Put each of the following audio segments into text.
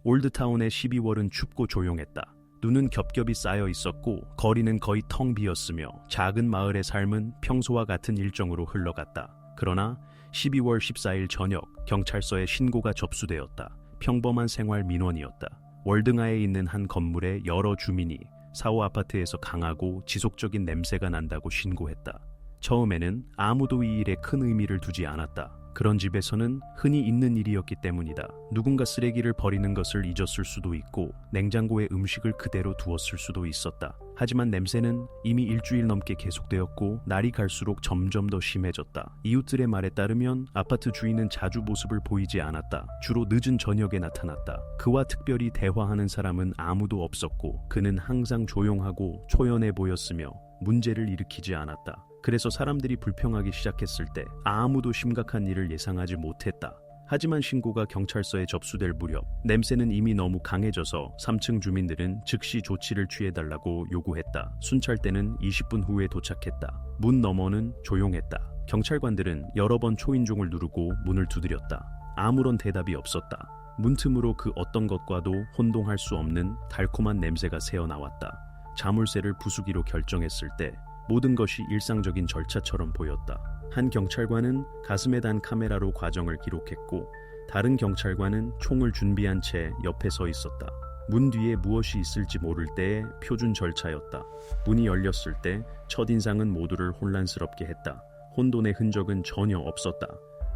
올드타운의 12월은 춥고 조용했다. 눈은 겹겹이 쌓여 있었고 거리는 거의 텅 비었으며 작은 마을의 삶은 평소와 같은 일정으로 흘러갔다. 그러나 12월 14일 저녁 경찰서에 신고가 접수되었다. 평범한 생활 민원이었다. 월등하에 있는 한 건물의 여러 주민이 4호 아파트에서 강하고 지속적인 냄새가 난다고 신고했다. 처음에는 아무도 이 일에 큰 의미를 두지 않았다. 그런 집에서는 흔히 있는 일이었기 때문이다. 누군가 쓰레기를 버리는 것을 잊었을 수도 있고 냉장고에 음식을 그대로 두었을 수도 있었다. 하지만 냄새는 이미 일주일 넘게 계속되었고 날이 갈수록 점점 더 심해졌다. 이웃들의 말에 따르면 아파트 주인은 자주 모습을 보이지 않았다. 주로 늦은 저녁에 나타났다. 그와 특별히 대화하는 사람은 아무도 없었고 그는 항상 조용하고 초연해 보였으며 문제를 일으키지 않았다. 그래서 사람들이 불평하기 시작했을 때 아무도 심각한 일을 예상하지 못했다. 하지만 신고가 경찰서에 접수될 무렵 냄새는 이미 너무 강해져서 3층 주민들은 즉시 조치를 취해달라고 요구했다. 순찰대는 20분 후에 도착했다. 문 너머는 조용했다. 경찰관들은 여러 번 초인종을 누르고 문을 두드렸다. 아무런 대답이 없었다. 문틈으로 그 어떤 것과도 혼동할 수 없는 달콤한 냄새가 새어나왔다. 자물쇠를 부수기로 결정했을 때 모든 것이 일상적인 절차처럼 보였다. 한 경찰관은 가슴에 단 카메라로 과정을 기록했고 다른 경찰관은 총을 준비한 채 옆에 서 있었다. 문 뒤에 무엇이 있을지 모를 때의 표준 절차였다. 문이 열렸을 때 첫인상은 모두를 혼란스럽게 했다. 혼돈의 흔적은 전혀 없었다.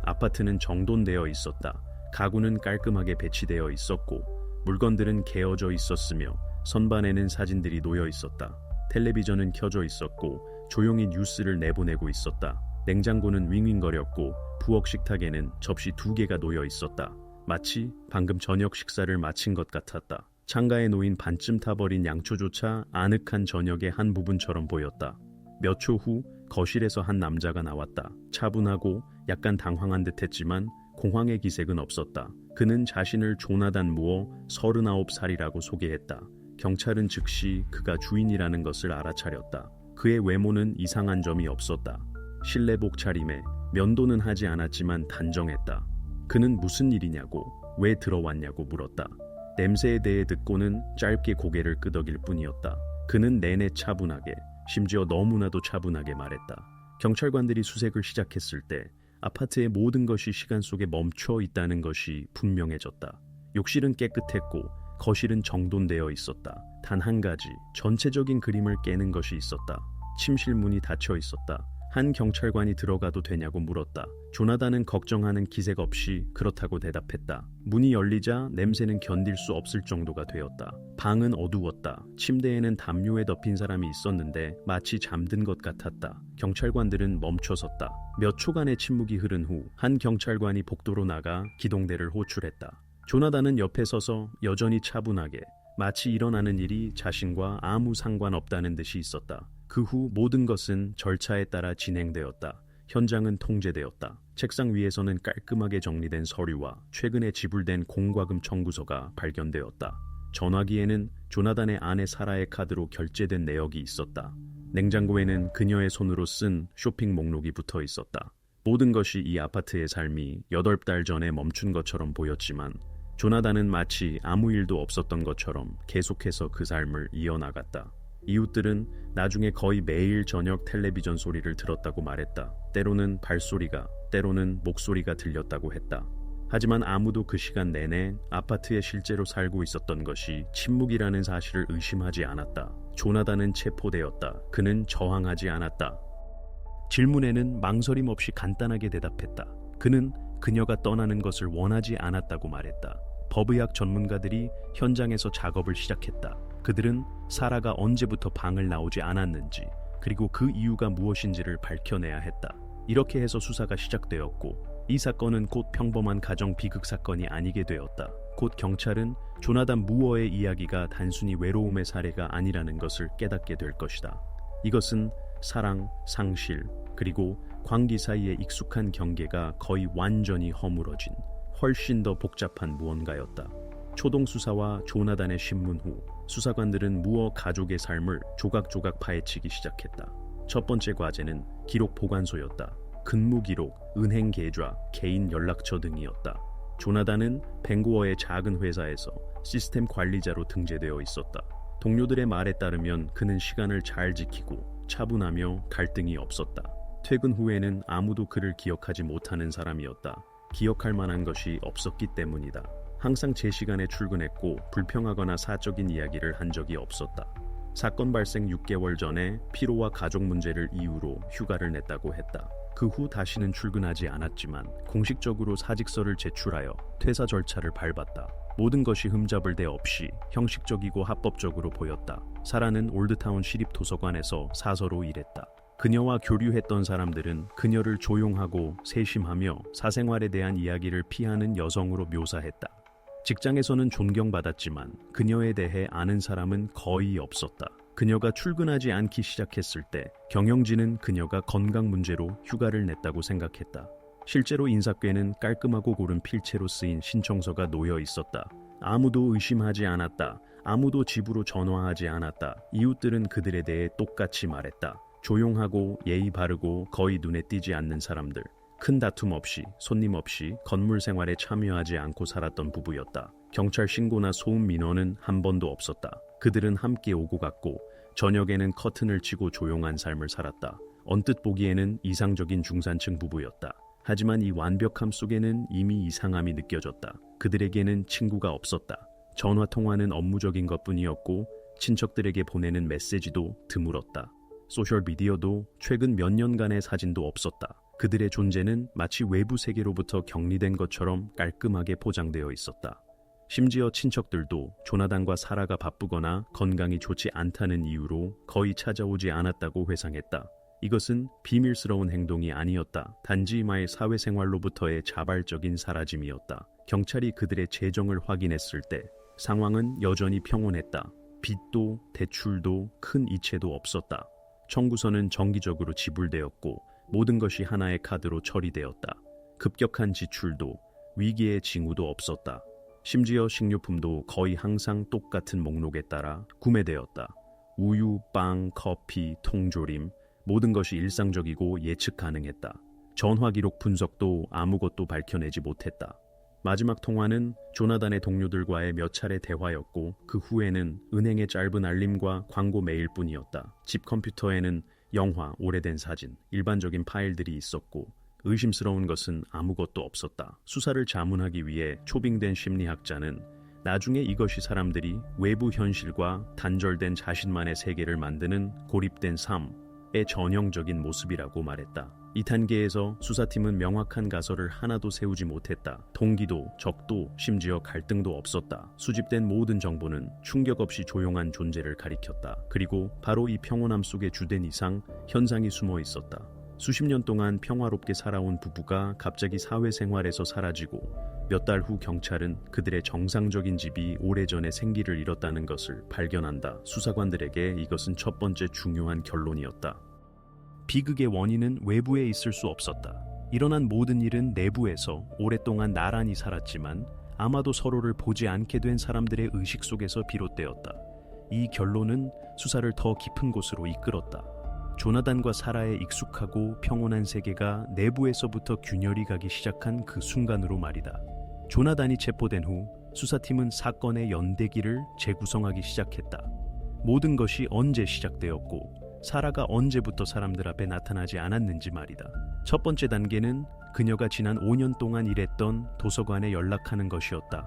아파트는 정돈되어 있었다. 가구는 깔끔하게 배치되어 있었고 물건들은 개어져 있었으며 선반에는 사진들이 놓여 있었다. 텔레비전은 켜져 있었고 조용히 뉴스를 내보내고 있었다. 냉장고는 윙윙거렸고 부엌 식탁에는 접시 2개가 놓여 있었다. 마치 방금 저녁 식사를 마친 것 같았다. 창가에 놓인 반쯤 타버린 양초조차 아늑한 저녁의 한 부분처럼 보였다. 몇 초 후 거실에서 한 남자가 나왔다. 차분하고 약간 당황한 듯했지만 공황의 기색은 없었다. 그는 자신을 조나단 무어 39살이라고 소개했다. 경찰은 즉시 그가 주인이라는 것을 알아차렸다. 그의 외모는 이상한 점이 없었다. 실내복 차림에 면도는 하지 않았지만 단정했다. 그는 무슨 일이냐고, 왜 들어왔냐고 물었다. 냄새에 대해 듣고는 짧게 고개를 끄덕일 뿐이었다. 그는 내내 차분하게, 심지어 너무나도 차분하게 말했다. 경찰관들이 수색을 시작했을 때 아파트의 모든 것이 시간 속에 멈춰 있다는 것이 분명해졌다. 욕실은 깨끗했고 거실은 정돈되어 있었다. 단 한 가지, 전체적인 그림을 깨는 것이 있었다. 침실 문이 닫혀 있었다. 한 경찰관이 들어가도 되냐고 물었다. 조나단은 걱정하는 기색 없이 그렇다고 대답했다. 문이 열리자 냄새는 견딜 수 없을 정도가 되었다. 방은 어두웠다. 침대에는 담요에 덮인 사람이 있었는데 마치 잠든 것 같았다. 경찰관들은 멈춰섰다. 몇 초간의 침묵이 흐른 후 한 경찰관이 복도로 나가 기동대를 호출했다. 조나단은 옆에 서서 여전히 차분하게 마치 일어나는 일이 자신과 아무 상관없다는 듯이 있었다. 그 후 모든 것은 절차에 따라 진행되었다. 현장은 통제되었다. 책상 위에서는 깔끔하게 정리된 서류와 최근에 지불된 공과금 청구서가 발견되었다. 전화기에는 조나단의 아내 사라의 카드로 결제된 내역이 있었다. 냉장고에는 그녀의 손으로 쓴 쇼핑 목록이 붙어 있었다. 모든 것이 이 아파트의 삶이 8달 전에 멈춘 것처럼 보였지만 조나단은 마치 아무 일도 없었던 것처럼 계속해서 그 삶을 이어나갔다. 이웃들은 나중에 거의 매일 저녁 텔레비전 소리를 들었다고 말했다. 때로는 발소리가, 때로는 목소리가 들렸다고 했다. 하지만 아무도 그 시간 내내 아파트에 실제로 살고 있었던 것이 침묵이라는 사실을 의심하지 않았다. 조나단은 체포되었다. 그는 저항하지 않았다. 질문에는 망설임 없이 간단하게 대답했다. 그는 그녀가 떠나는 것을 원하지 않았다고 말했다. 법의학 전문가들이 현장에서 작업을 시작했다. 그들은 사라가 언제부터 방을 나오지 않았는지 그리고 그 이유가 무엇인지를 밝혀내야 했다. 이렇게 해서 수사가 시작되었고 이 사건은 곧 평범한 가정 비극 사건이 아니게 되었다. 곧 경찰은 조나단 무어의 이야기가 단순히 외로움의 사례가 아니라는 것을 깨닫게 될 것이다. 이것은 사랑, 상실, 그리고 광기 사이의 익숙한 경계가 거의 완전히 허물어진 훨씬 더 복잡한 무언가였다. 초동 수사와 조나단의 신문 후 수사관들은 무어 가족의 삶을 조각조각 파헤치기 시작했다. 첫 번째 과제는 기록 보관소였다. 근무 기록, 은행 계좌, 개인 연락처 등이었다. 조나단은 뱅고어의 작은 회사에서 시스템 관리자로 등재되어 있었다. 동료들의 말에 따르면 그는 시간을 잘 지키고 차분하며 갈등이 없었다. 퇴근 후에는 아무도 그를 기억하지 못하는 사람이었다. 기억할 만한 것이 없었기 때문이다. 항상 제 시간에 출근했고 불평하거나 사적인 이야기를 한 적이 없었다. 사건 발생 6개월 전에 피로와 가족 문제를 이유로 휴가를 냈다고 했다. 그 후 다시는 출근하지 않았지만 공식적으로 사직서를 제출하여 퇴사 절차를 밟았다. 모든 것이 흠잡을 데 없이 형식적이고 합법적으로 보였다. 사라는 올드타운 시립도서관에서 사서로 일했다. 그녀와 교류했던 사람들은 그녀를 조용하고 세심하며 사생활에 대한 이야기를 피하는 여성으로 묘사했다. 직장에서는 존경받았지만 그녀에 대해 아는 사람은 거의 없었다. 그녀가 출근하지 않기 시작했을 때 경영진은 그녀가 건강 문제로 휴가를 냈다고 생각했다. 실제로 인사께는 깔끔하고 고른 필체로 쓰인 신청서가 놓여 있었다. 아무도 의심하지 않았다. 아무도 집으로 전화하지 않았다. 이웃들은 그들에 대해 똑같이 말했다. 조용하고 예의 바르고 거의 눈에 띄지 않는 사람들. 큰 다툼 없이 손님 없이 건물 생활에 참여하지 않고 살았던 부부였다. 경찰 신고나 소음 민원은 한 번도 없었다. 그들은 함께 오고 갔고 저녁에는 커튼을 치고 조용한 삶을 살았다. 언뜻 보기에는 이상적인 중산층 부부였다. 하지만 이 완벽함 속에는 이미 이상함이 느껴졌다. 그들에게는 친구가 없었다. 전화 통화는 업무적인 것뿐이었고 친척들에게 보내는 메시지도 드물었다. 소셜미디어도 최근 몇 년간의 사진도 없었다. 그들의 존재는 마치 외부 세계로부터 격리된 것처럼 깔끔하게 포장되어 있었다. 심지어 친척들도 조나단과 사라가 바쁘거나 건강이 좋지 않다는 이유로 거의 찾아오지 않았다고 회상했다. 이것은 비밀스러운 행동이 아니었다. 단지 이마의 사회생활로부터의 자발적인 사라짐이었다. 경찰이 그들의 재정을 확인했을 때 상황은 여전히 평온했다. 빚도 대출도 큰 이체도 없었다. 청구서는 정기적으로 지불되었고 모든 것이 하나의 카드로 처리되었다. 급격한 지출도 위기의 징후도 없었다. 심지어 식료품도 거의 항상 똑같은 목록에 따라 구매되었다. 우유, 빵, 커피, 통조림 모든 것이 일상적이고 예측 가능했다. 전화 기록 분석도 아무것도 밝혀내지 못했다. 마지막 통화는 조나단의 동료들과의 몇 차례 대화였고 그 후에는 은행의 짧은 알림과 광고 메일뿐이었다. 집 컴퓨터에는 영화, 오래된 사진, 일반적인 파일들이 있었고 의심스러운 것은 아무것도 없었다. 수사를 자문하기 위해 초빙된 심리학자는 나중에 이것이 사람들이 외부 현실과 단절된 자신만의 세계를 만드는 고립된 삶의 전형적인 모습이라고 말했다. 이 단계에서 수사팀은 명확한 가설을 하나도 세우지 못했다. 동기도, 적도, 심지어 갈등도 없었다. 수집된 모든 정보는 충격 없이 조용한 존재를 가리켰다. 그리고 바로 이 평온함 속에 주된 이상 현상이 숨어 있었다. 수십 년 동안 평화롭게 살아온 부부가 갑자기 사회생활에서 사라지고 몇 달 후 경찰은 그들의 정상적인 집이 오래전에 생기를 잃었다는 것을 발견한다. 수사관들에게 이것은 첫 번째 중요한 결론이었다. 비극의 원인은 외부에 있을 수 없었다. 일어난 모든 일은 내부에서 오랫동안 나란히 살았지만 아마도 서로를 보지 않게 된 사람들의 의식 속에서 비롯되었다. 이 결론은 수사를 더 깊은 곳으로 이끌었다. 조나단과 사라의 익숙하고 평온한 세계가 내부에서부터 균열이 가기 시작한 그 순간으로 말이다. 조나단이 체포된 후 수사팀은 사건의 연대기를 재구성하기 시작했다. 모든 것이 언제 시작되었고 사라가 언제부터 사람들 앞에 나타나지 않았는지 말이다. 첫 번째 단계는 그녀가 지난 5년 동안 일했던 도서관에 연락하는 것이었다.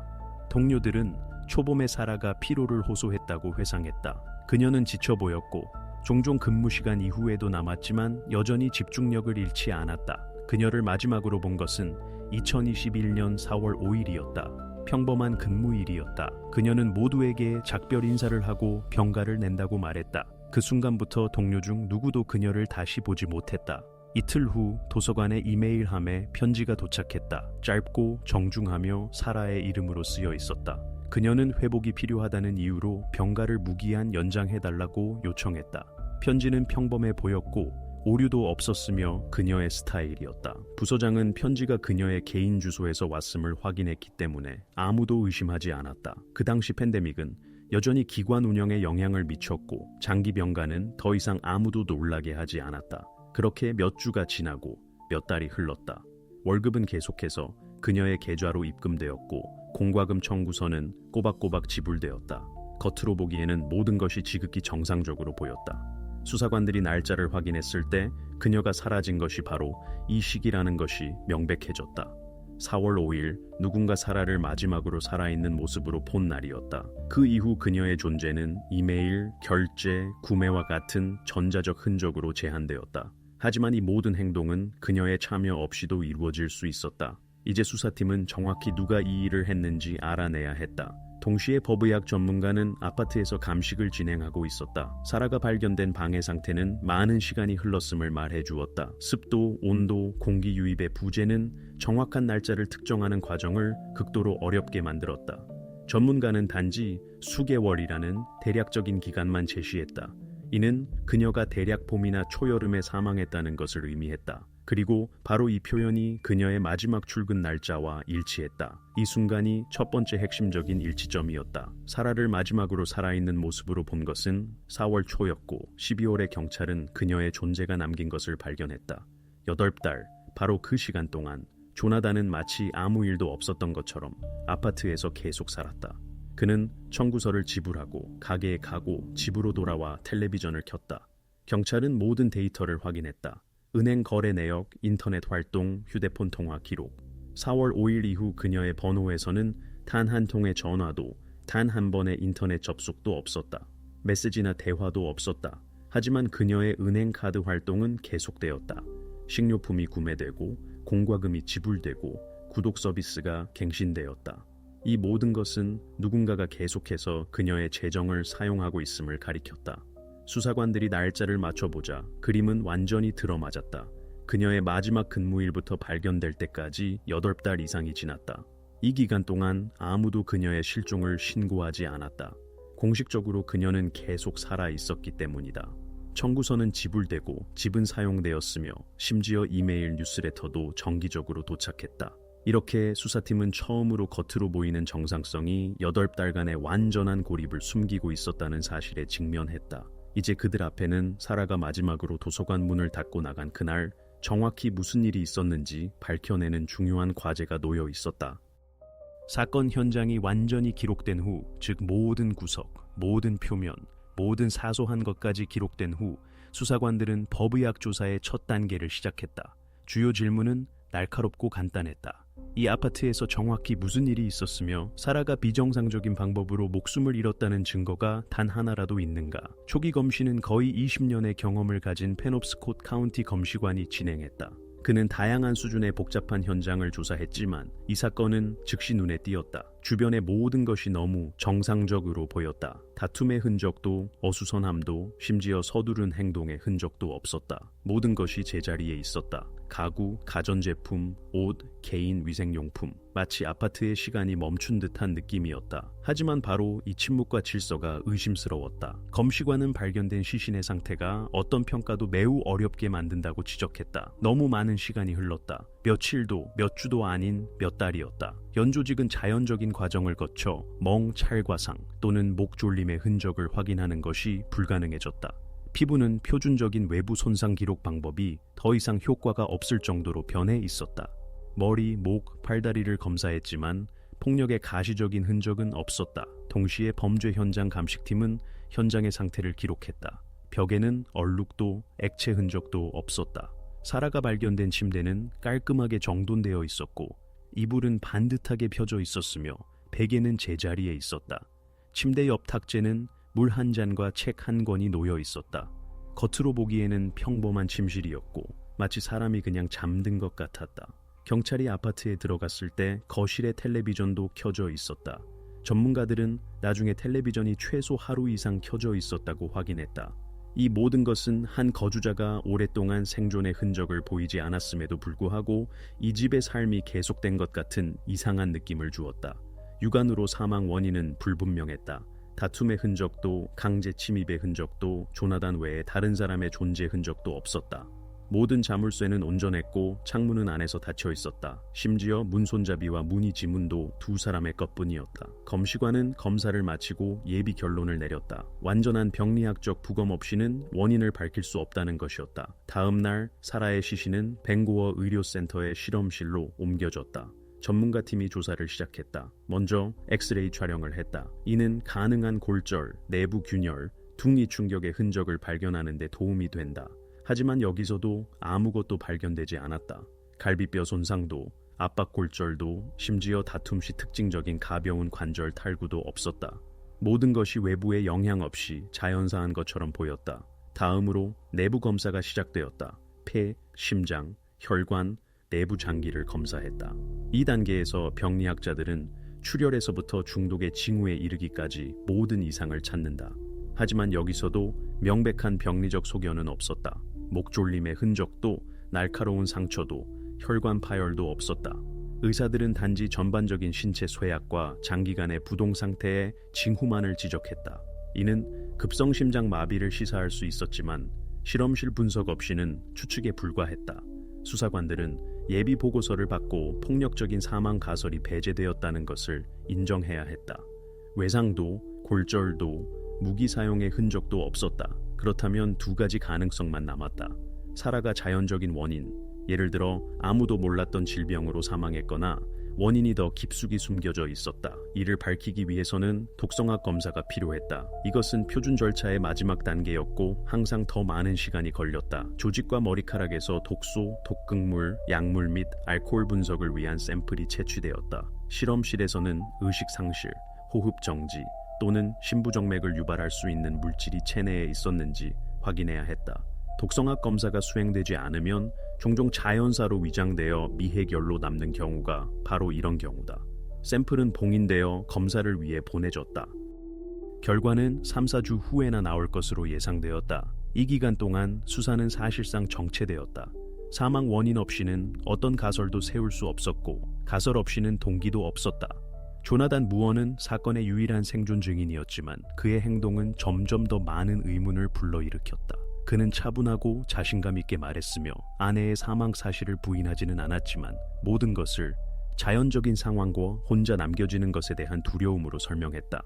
동료들은 초봄에 사라가 피로를 호소했다고 회상했다. 그녀는 지쳐 보였고 종종 근무 시간 이후에도 남았지만 여전히 집중력을 잃지 않았다. 그녀를 마지막으로 본 것은 2021년 4월 5일이었다. 평범한 근무일이었다. 그녀는 모두에게 작별 인사를 하고 병가를 낸다고 말했다. 그 순간부터 동료 중 누구도 그녀를 다시 보지 못했다. 이틀 후 도서관의 이메일함에 편지가 도착했다. 짧고 정중하며 사라의 이름으로 쓰여 있었다. 그녀는 회복이 필요하다는 이유로 병가를 무기한 연장해달라고 요청했다. 편지는 평범해 보였고 오류도 없었으며 그녀의 스타일이었다. 부서장은 편지가 그녀의 개인 주소에서 왔음을 확인했기 때문에 아무도 의심하지 않았다. 그 당시 팬데믹은 여전히 기관 운영에 영향을 미쳤고 장기 병가는 더 이상 아무도 놀라게 하지 않았다. 그렇게 몇 주가 지나고 몇 달이 흘렀다. 월급은 계속해서 그녀의 계좌로 입금되었고 공과금 청구서는 꼬박꼬박 지불되었다. 겉으로 보기에는 모든 것이 지극히 정상적으로 보였다. 수사관들이 날짜를 확인했을 때 그녀가 사라진 것이 바로 이 시기라는 것이 명백해졌다. 4월 5일 누군가 사라를 마지막으로 살아있는 모습으로 본 날이었다. 그 이후 그녀의 존재는 이메일, 결제, 구매와 같은 전자적 흔적으로 제한되었다. 하지만 이 모든 행동은 그녀의 참여 없이도 이루어질 수 있었다. 이제 수사팀은 정확히 누가 이 일을 했는지 알아내야 했다. 동시에 법의학 전문가는 아파트에서 감식을 진행하고 있었다. 사라가 발견된 방해 상태는 많은 시간이 흘렀음을 말해 주었다. 습도, 온도, 공기 유입의 부재는 정확한 날짜를 특정하는 과정을 극도로 어렵게 만들었다. 전문가는 단지 수개월이라는 대략적인 기간만 제시했다. 이는 그녀가 대략 봄이나 초여름에 사망했다는 것을 의미했다. 그리고 바로 이 표현이 그녀의 마지막 출근 날짜와 일치했다. 이 순간이 첫 번째 핵심적인 일치점이었다. 사라를 마지막으로 살아있는 모습으로 본 것은 4월 초였고 12월에 경찰은 그녀의 존재가 남긴 것을 발견했다. 8달, 바로 그 시간 동안 조나단은 마치 아무 일도 없었던 것처럼 아파트에서 계속 살았다. 그는 청구서를 지불하고 가게에 가고 집으로 돌아와 텔레비전을 켰다. 경찰은 모든 데이터를 확인했다. 은행 거래 내역, 인터넷 활동, 휴대폰 통화 기록. 4월 5일 이후 그녀의 번호에서는 단 한 통의 전화도, 단 한 번의 인터넷 접속도 없었다. 메시지나 대화도 없었다. 하지만 그녀의 은행 카드 활동은 계속되었다. 식료품이 구매되고, 공과금이 지불되고, 구독 서비스가 갱신되었다. 이 모든 것은 누군가가 계속해서 그녀의 재정을 사용하고 있음을 가리켰다. 수사관들이 날짜를 맞춰보자 그림은 완전히 들어맞았다. 그녀의 마지막 근무일부터 발견될 때까지 8달 이상이 지났다. 이 기간 동안 아무도 그녀의 실종을 신고하지 않았다. 공식적으로 그녀는 계속 살아 있었기 때문이다. 청구서는 지불되고 집은 사용되었으며 심지어 이메일 뉴스레터도 정기적으로 도착했다. 이렇게 수사팀은 처음으로 겉으로 보이는 정상성이 8달간의 완전한 고립을 숨기고 있었다는 사실에 직면했다. 이제 그들 앞에는 사라가 마지막으로 도서관 문을 닫고 나간 그날 정확히 무슨 일이 있었는지 밝혀내는 중요한 과제가 놓여 있었다. 사건 현장이 완전히 기록된 후, 즉 모든 구석, 모든 표면, 모든 사소한 것까지 기록된 후 수사관들은 법의학 조사의 첫 단계를 시작했다. 주요 질문은 날카롭고 간단했다. 이 아파트에서 정확히 무슨 일이 있었으며 사라가 비정상적인 방법으로 목숨을 잃었다는 증거가 단 하나라도 있는가? 초기 검신은 거의 20년의 경험을 가진 페놉스콧 카운티 검시관이 진행했다. 그는 다양한 수준의 복잡한 현장을 조사했지만 이 사건은 즉시 눈에 띄었다. 주변의 모든 것이 너무 정상적으로 보였다. 다툼의 흔적도, 어수선함도, 심지어 서두른 행동의 흔적도 없었다. 모든 것이 제자리에 있었다. 가구, 가전제품, 옷, 개인 위생용품. 마치 아파트의 시간이 멈춘 듯한 느낌이었다. 하지만 바로 이 침묵과 질서가 의심스러웠다. 검시관은 발견된 시신의 상태가 어떤 평가도 매우 어렵게 만든다고 지적했다. 너무 많은 시간이 흘렀다. 며칠도, 몇 주도 아닌 몇 달이었다. 연조직은 자연적인 과정을 거쳐 멍찰과상 또는 목 졸림의 흔적을 확인하는 것이 불가능해졌다. 피부는 표준적인 외부 손상 기록 방법이 더 이상 효과가 없을 정도로 변해 있었다. 머리, 목, 팔다리를 검사했지만 폭력의 가시적인 흔적은 없었다. 동시에 범죄 현장 감식팀은 현장의 상태를 기록했다. 벽에는 얼룩도 액체 흔적도 없었다. 사라가 발견된 침대는 깔끔하게 정돈되어 있었고 이불은 반듯하게 펴져 있었으며 베개는 제자리에 있었다. 침대 옆 탁재는 물 한 잔과 책 한 권이 놓여 있었다. 겉으로 보기에는 평범한 침실이었고 마치 사람이 그냥 잠든 것 같았다. 경찰이 아파트에 들어갔을 때 거실에 텔레비전도 켜져 있었다. 전문가들은 나중에 텔레비전이 최소 하루 이상 켜져 있었다고 확인했다. 이 모든 것은 한 거주자가 오랫동안 생존의 흔적을 보이지 않았음에도 불구하고 이 집의 삶이 계속된 것 같은 이상한 느낌을 주었다. 유관으로 사망 원인은 불분명했다. 다툼의 흔적도 강제 침입의 흔적도 조나단 외에 다른 사람의 존재 흔적도 없었다. 모든 자물쇠는 온전했고 창문은 안에서 닫혀 있었다. 심지어 문손잡이와 문의 지문도 두 사람의 것뿐이었다. 검시관은 검사를 마치고 예비 결론을 내렸다. 완전한 병리학적 부검 없이는 원인을 밝힐 수 없다는 것이었다. 다음 날 사라의 시신은 벵고어 의료센터의 실험실로 옮겨졌다. 전문가팀이 조사를 시작했다. 먼저 엑스레이 촬영을 했다. 이는 가능한 골절, 내부 균열, 둥이 충격의 흔적을 발견하는 데 도움이 된다. 하지만 여기서도 아무것도 발견되지 않았다. 갈비뼈 손상도, 압박골절도, 심지어 다툼 시 특징적인 가벼운 관절 탈구도 없었다. 모든 것이 외부의 영향 없이 자연사한 것처럼 보였다. 다음으로 내부 검사가 시작되었다. 폐, 심장, 혈관, 내부 장기를 검사했다. 이 단계에서 병리학자들은 출혈에서부터 중독의 징후에 이르기까지 모든 이상을 찾는다. 하지만 여기서도 명백한 병리적 소견은 없었다. 목 졸림의 흔적도, 날카로운 상처도, 혈관 파열도 없었다. 의사들은 단지 전반적인 신체 쇠약과 장기간의 부동 상태의 징후만을 지적했다. 이는 급성심장 마비를 시사할 수 있었지만 실험실 분석 없이는 추측에 불과했다. 수사관들은 예비 보고서를 받고 폭력적인 사망 가설이 배제되었다는 것을 인정해야 했다. 외상도, 골절도, 무기 사용의 흔적도 없었다. 그렇다면 두 가지 가능성만 남았다. 사라가 자연적인 원인, 예를 들어 아무도 몰랐던 질병으로 사망했거나 원인이 더 깊숙이 숨겨져 있었다. 이를 밝히기 위해서는 독성학 검사가 필요했다. 이것은 표준 절차의 마지막 단계였고 항상 더 많은 시간이 걸렸다. 조직과 머리카락에서 독소, 독극물, 약물 및 알코올 분석을 위한 샘플이 채취되었다. 실험실에서는 의식 상실, 호흡 정지 또는 심부정맥을 유발할 수 있는 물질이 체내에 있었는지 확인해야 했다. 독성학 검사가 수행되지 않으면 종종 자연사로 위장되어 미해결로 남는 경우가 바로 이런 경우다. 샘플은 봉인되어 검사를 위해 보내졌다. 결과는 3-4주 후에나 나올 것으로 예상되었다. 이 기간 동안 수사는 사실상 정체되었다. 사망 원인 없이는 어떤 가설도 세울 수 없었고 가설 없이는 동기도 없었다. 조나단 무어는 사건의 유일한 생존 증인이었지만 그의 행동은 점점 더 많은 의문을 불러일으켰다. 그는 차분하고 자신감 있게 말했으며 아내의 사망 사실을 부인하지는 않았지만 모든 것을 자연적인 상황과 혼자 남겨지는 것에 대한 두려움으로 설명했다.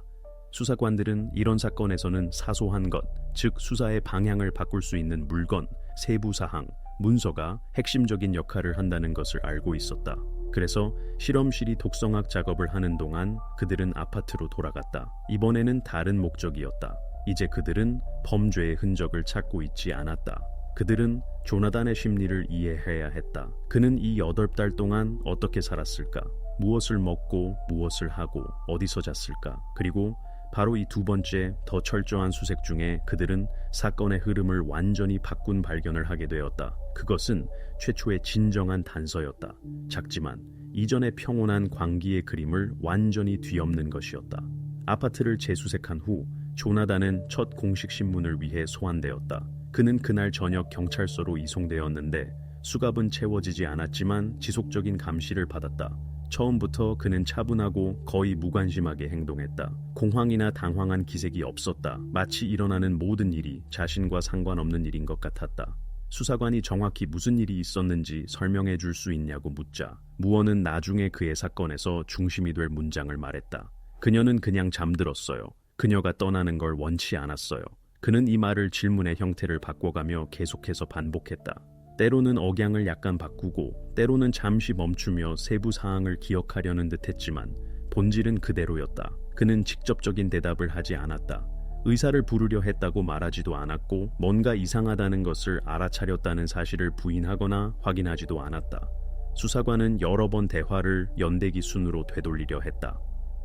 수사관들은 이런 사건에서는 사소한 것, 즉 수사의 방향을 바꿀 수 있는 물건, 세부 사항, 문서가 핵심적인 역할을 한다는 것을 알고 있었다. 그래서 실험실이 독성학 작업을 하는 동안 그들은 아파트로 돌아갔다. 이번에는 다른 목적이었다. 이제 그들은 범죄의 흔적을 찾고 있지 않았다. 그들은 조나단의 심리를 이해해야 했다. 그는 이 8달 동안 어떻게 살았을까? 무엇을 먹고 무엇을 하고 어디서 잤을까? 그리고 바로 이 두 번째 더 철저한 수색 중에 그들은 사건의 흐름을 완전히 바꾼 발견을 하게 되었다. 그것은 최초의 진정한 단서였다. 작지만 이전의 평온한 광기의 그림을 완전히 뒤엎는 것이었다. 아파트를 재수색한 후 조나단은 첫 공식 신문을 위해 소환되었다. 그는 그날 저녁 경찰서로 이송되었는데 수갑은 채워지지 않았지만 지속적인 감시를 받았다. 처음부터 그는 차분하고 거의 무관심하게 행동했다. 공황이나 당황한 기색이 없었다. 마치 일어나는 모든 일이 자신과 상관없는 일인 것 같았다. 수사관이 정확히 무슨 일이 있었는지 설명해 줄 수 있냐고 묻자 무어는 나중에 그의 사건에서 중심이 될 문장을 말했다. 그녀는 그냥 잠들었어요. 그녀가 떠나는 걸 원치 않았어요. 그는 이 말을 질문의 형태를 바꿔가며 계속해서 반복했다. 때로는 억양을 약간 바꾸고 때로는 잠시 멈추며 세부 사항을 기억하려는 듯했지만 본질은 그대로였다. 그는 직접적인 대답을 하지 않았다. 의사를 부르려 했다고 말하지도 않았고 뭔가 이상하다는 것을 알아차렸다는 사실을 부인하거나 확인하지도 않았다. 수사관은 여러 번 대화를 연대기 순으로 되돌리려 했다.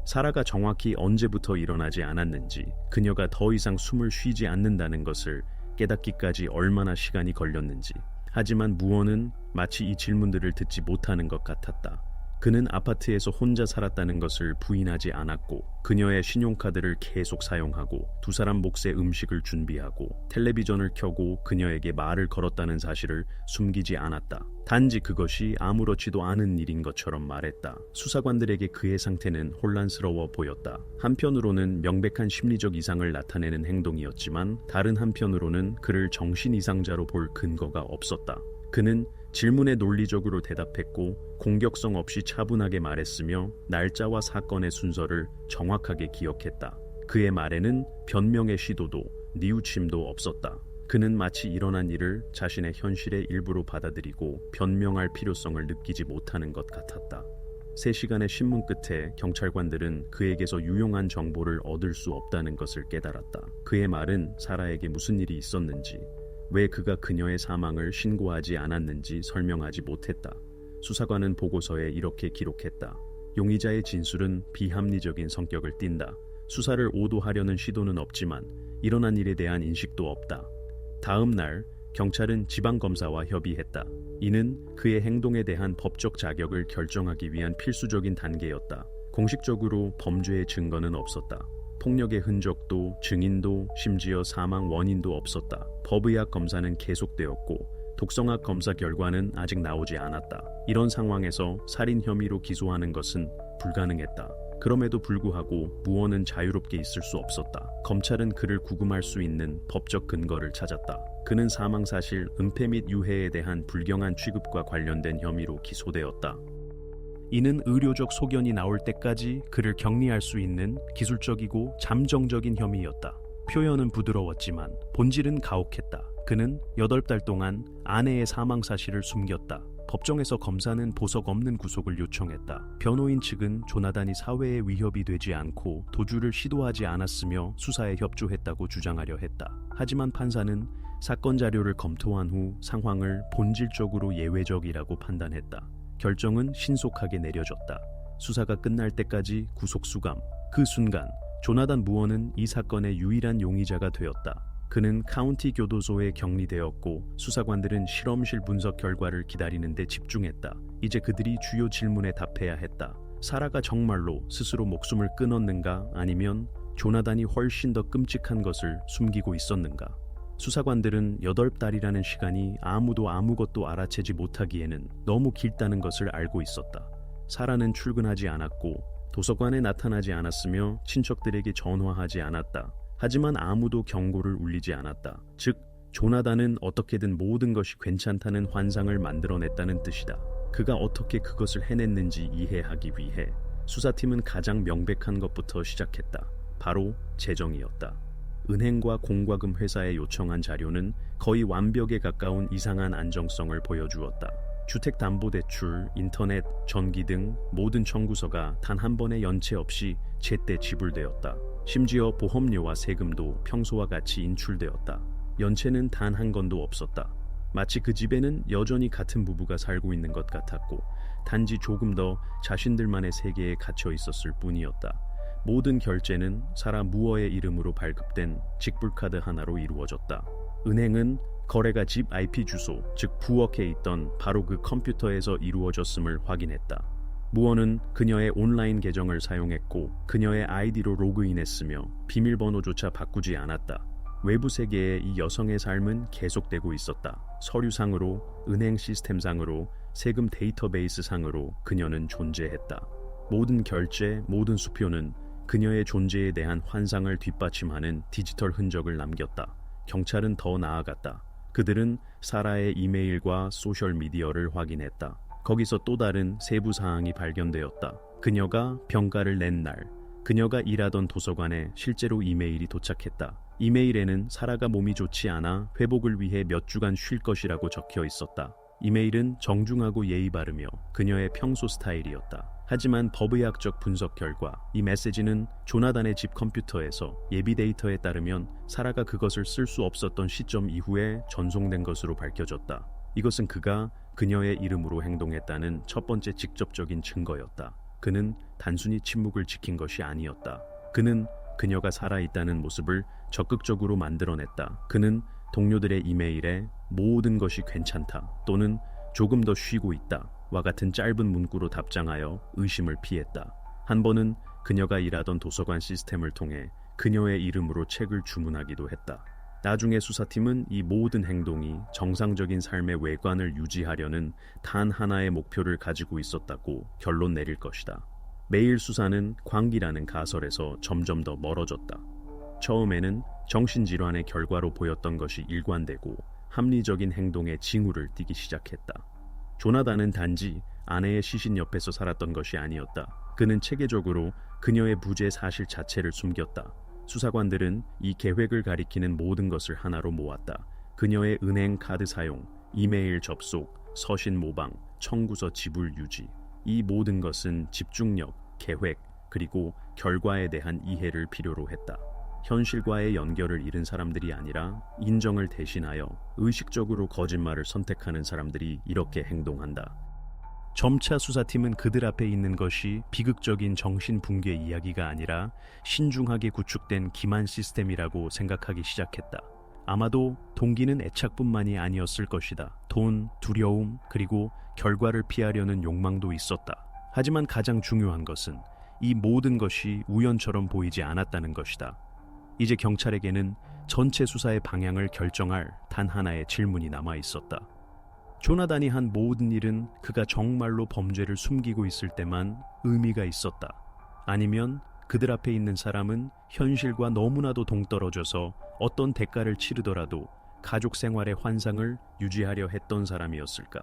사라가 정확히 언제부터 일어나지 않았는지, 그녀가 더 이상 숨을 쉬지 않는다는 것을 깨닫기까지 얼마나 시간이 걸렸는지. 하지만 무어는 마치 이 질문들을 듣지 못하는 것 같았다. 그는 아파트에서 혼자 살았다는 것을 부인하지 않았고 그녀의 신용카드를 계속 사용하고 두 사람 몫의 음식을 준비하고 텔레비전을 켜고 그녀에게 말을 걸었다는 사실을 숨기지 않았다. 단지 그것이 아무렇지도 않은 일인 것처럼 말했다. 수사관들에게 그의 상태는 혼란스러워 보였다. 한편으로는 명백한 심리적 이상을 나타내는 행동이었지만 다른 한편으로는 그를 정신 이상자로 볼 근거가 없었다. 그는 질문에 논리적으로 대답했고 공격성 없이 차분하게 말했으며 날짜와 사건의 순서를 정확하게 기억했다. 그의 말에는 변명의 시도도 뉘우침도 없었다. 그는 마치 일어난 일을 자신의 현실의 일부로 받아들이고 변명할 필요성을 느끼지 못하는 것 같았다. 3시간의 신문 끝에 경찰관들은 그에게서 유용한 정보를 얻을 수 없다는 것을 깨달았다. 그의 말은 사라에게 무슨 일이 있었는지, 왜 그가 그녀의 사망을 신고하지 않았는지 설명하지 못했다. 수사관은 보고서에 이렇게 기록했다. 용의자의 진술은 비합리적인 성격을 띈다. 수사를 오도하려는 시도는 없지만 일어난 일에 대한 인식도 없다. 다음 날 경찰은 지방검사와 협의했다. 이는 그의 행동에 대한 법적 자격을 결정하기 위한 필수적인 단계였다. 공식적으로 범죄의 증거는 없었다. 폭력의 흔적도 증인도 심지어 사망 원인도 없었다. 법의학 검사는 계속되었고 독성학 검사 결과는 아직 나오지 않았다. 이런 상황에서 살인 혐의로 기소하는 것은 불가능했다. 그럼에도 불구하고 무언은 자유롭게 있을 수 없었다. 검찰은 그를 구금할 수 있는 법적 근거를 찾았다. 그는 사망 사실, 은폐 및 유해에 대한 불경한 취급과 관련된 혐의로 기소되었다. 이는 의료적 소견이 나올 때까지 그를 격리할 수 있는 기술적이고 잠정적인 혐의였다. 표현은 부드러웠지만 본질은 가혹했다. 그는 8달 동안 아내의 사망 사실을 숨겼다. 법정에서 검사는 보석 없는 구속을 요청했다. 변호인 측은 조나단이 사회에 위협이 되지 않고 도주를 시도하지 않았으며 수사에 협조했다고 주장하려 했다. 하지만 판사는 사건 자료를 검토한 후 상황을 본질적으로 예외적이라고 판단했다. 결정은 신속하게 내려졌다. 수사가 끝날 때까지 구속 수감. 그 순간 조나단 무어는 이 사건의 유일한 용의자가 되었다. 그는 카운티 교도소에 격리되었고 수사관들은 실험실 분석 결과를 기다리는 데 집중했다. 이제 그들이 주요 질문에 답해야 했다. 사라가 정말로 스스로 목숨을 끊었는가, 아니면 조나단이 훨씬 더 끔찍한 것을 숨기고 있었는가. 수사관들은 8달이라는 시간이 아무도 아무것도 알아채지 못하기에는 너무 길다는 것을 알고 있었다. 사라는 출근하지 않았고 도서관에 나타나지 않았으며 친척들에게 전화하지 않았다. 하지만 아무도 경고를 울리지 않았다. 즉, 조나단은 어떻게든 모든 것이 괜찮다는 환상을 만들어냈다는 뜻이다. 그가 어떻게 그것을 해냈는지 이해하기 위해 수사팀은 가장 명백한 것부터 시작했다. 바로 재정이었다. 은행과 공과금 회사에 요청한 자료는 거의 완벽에 가까운 이상한 안정성을 보여주었다. 주택담보대출, 인터넷, 전기 등 모든 청구서가 단 한 번의 연체 없이 제때 지불되었다. 심지어 보험료와 세금도 평소와 같이 인출되었다. 연체는 단 한 건도 없었다. 마치 그 집에는 여전히 같은 부부가 살고 있는 것 같았고 단지 조금 더 자신들만의 세계에 갇혀 있었을 뿐이었다. 모든 결제는 사라 무어의 이름으로 발급된 직불카드 하나로 이루어졌다. 은행은 거래가 집 IP 주소, 즉 부엌에 있던 바로 그 컴퓨터에서 이루어졌음을 확인했다. 무어는 그녀의 온라인 계정을 사용했고 그녀의 아이디로 로그인했으며 비밀번호조차 바꾸지 않았다. 외부 세계에 이 여성의 삶은 계속되고 있었다. 서류상으로, 은행 시스템상으로, 세금 데이터베이스 상으로 그녀는 존재했다. 모든 결제, 모든 수표는 그녀의 존재에 대한 환상을 뒷받침하는 디지털 흔적을 남겼다. 경찰은 더 나아갔다. 그들은 사라의 이메일과 소셜미디어를 확인했다. 거기서 또 다른 세부 사항이 발견되었다. 그녀가 병가를 낸 날, 그녀가 일하던 도서관에 실제로 이메일이 도착했다. 이메일에는 사라가 몸이 좋지 않아 회복을 위해 몇 주간 쉴 것이라고 적혀 있었다. 이메일은 정중하고 예의 바르며 그녀의 평소 스타일이었다. 하지만 법의학적 분석 결과 이 메시지는 조나단의 집 컴퓨터에서 예비 데이터에 따르면 사라가 그것을 쓸 수 없었던 시점 이후에 전송된 것으로 밝혀졌다. 이것은 그가 그녀의 이름으로 행동했다는 첫 번째 직접적인 증거였다. 그는 단순히 침묵을 지킨 것이 아니었다. 그는 그녀가 살아있다는 모습을 적극적으로 만들어냈다. 그는 동료들의 이메일에 모든 것이 괜찮다 또는 조금 더 쉬고 있다 와 같은 짧은 문구로 답장하여 의심을 피했다. 한 번은 그녀가 일하던 도서관 시스템을 통해 그녀의 이름으로 책을 주문하기도 했다. 나중에 수사팀은 이 모든 행동이 정상적인 삶의 외관을 유지하려는 단 하나의 목표를 가지고 있었다고 결론 내릴 것이다. 매일 수사는 광기라는 가설에서 점점 더 멀어졌다. 처음에는 정신질환의 결과로 보였던 것이 일관되고 합리적인 행동의 징후를 띠기 시작했다. 조나단은 단지 아내의 시신 옆에서 살았던 것이 아니었다. 그는 체계적으로 그녀의 부재 사실 자체를 숨겼다. 수사관들은 이 계획을 가리키는 모든 것을 하나로 모았다. 그녀의 은행 카드 사용, 이메일 접속, 서신 모방, 청구서 지불 유지. 이 모든 것은 집중력, 계획, 그리고 결과에 대한 이해를 필요로 했다. 현실과의 연결을 잃은 사람들이 아니라 인정을 대신하여 의식적으로 거짓말을 선택하는 사람들이 이렇게 행동한다. 점차 수사팀은 그들 앞에 있는 것이 비극적인 정신붕괴 이야기가 아니라 신중하게 구축된 기만 시스템이라고 생각하기 시작했다. 아마도 동기는 애착뿐만이 아니었을 것이다. 돈, 두려움, 그리고 결과를 피하려는 욕망도 있었다. 하지만 가장 중요한 것은 이 모든 것이 우연처럼 보이지 않았다는 것이다. 이제 경찰에게는 전체 수사의 방향을 결정할 단 하나의 질문이 남아 있었다. 조나단이 한 모든 일은 그가 정말로 범죄를 숨기고 있을 때만 의미가 있었다. 아니면 그들 앞에 있는 사람은 현실과 너무나도 동떨어져서 어떤 대가를 치르더라도 가족 생활의 환상을 유지하려 했던 사람이었을까?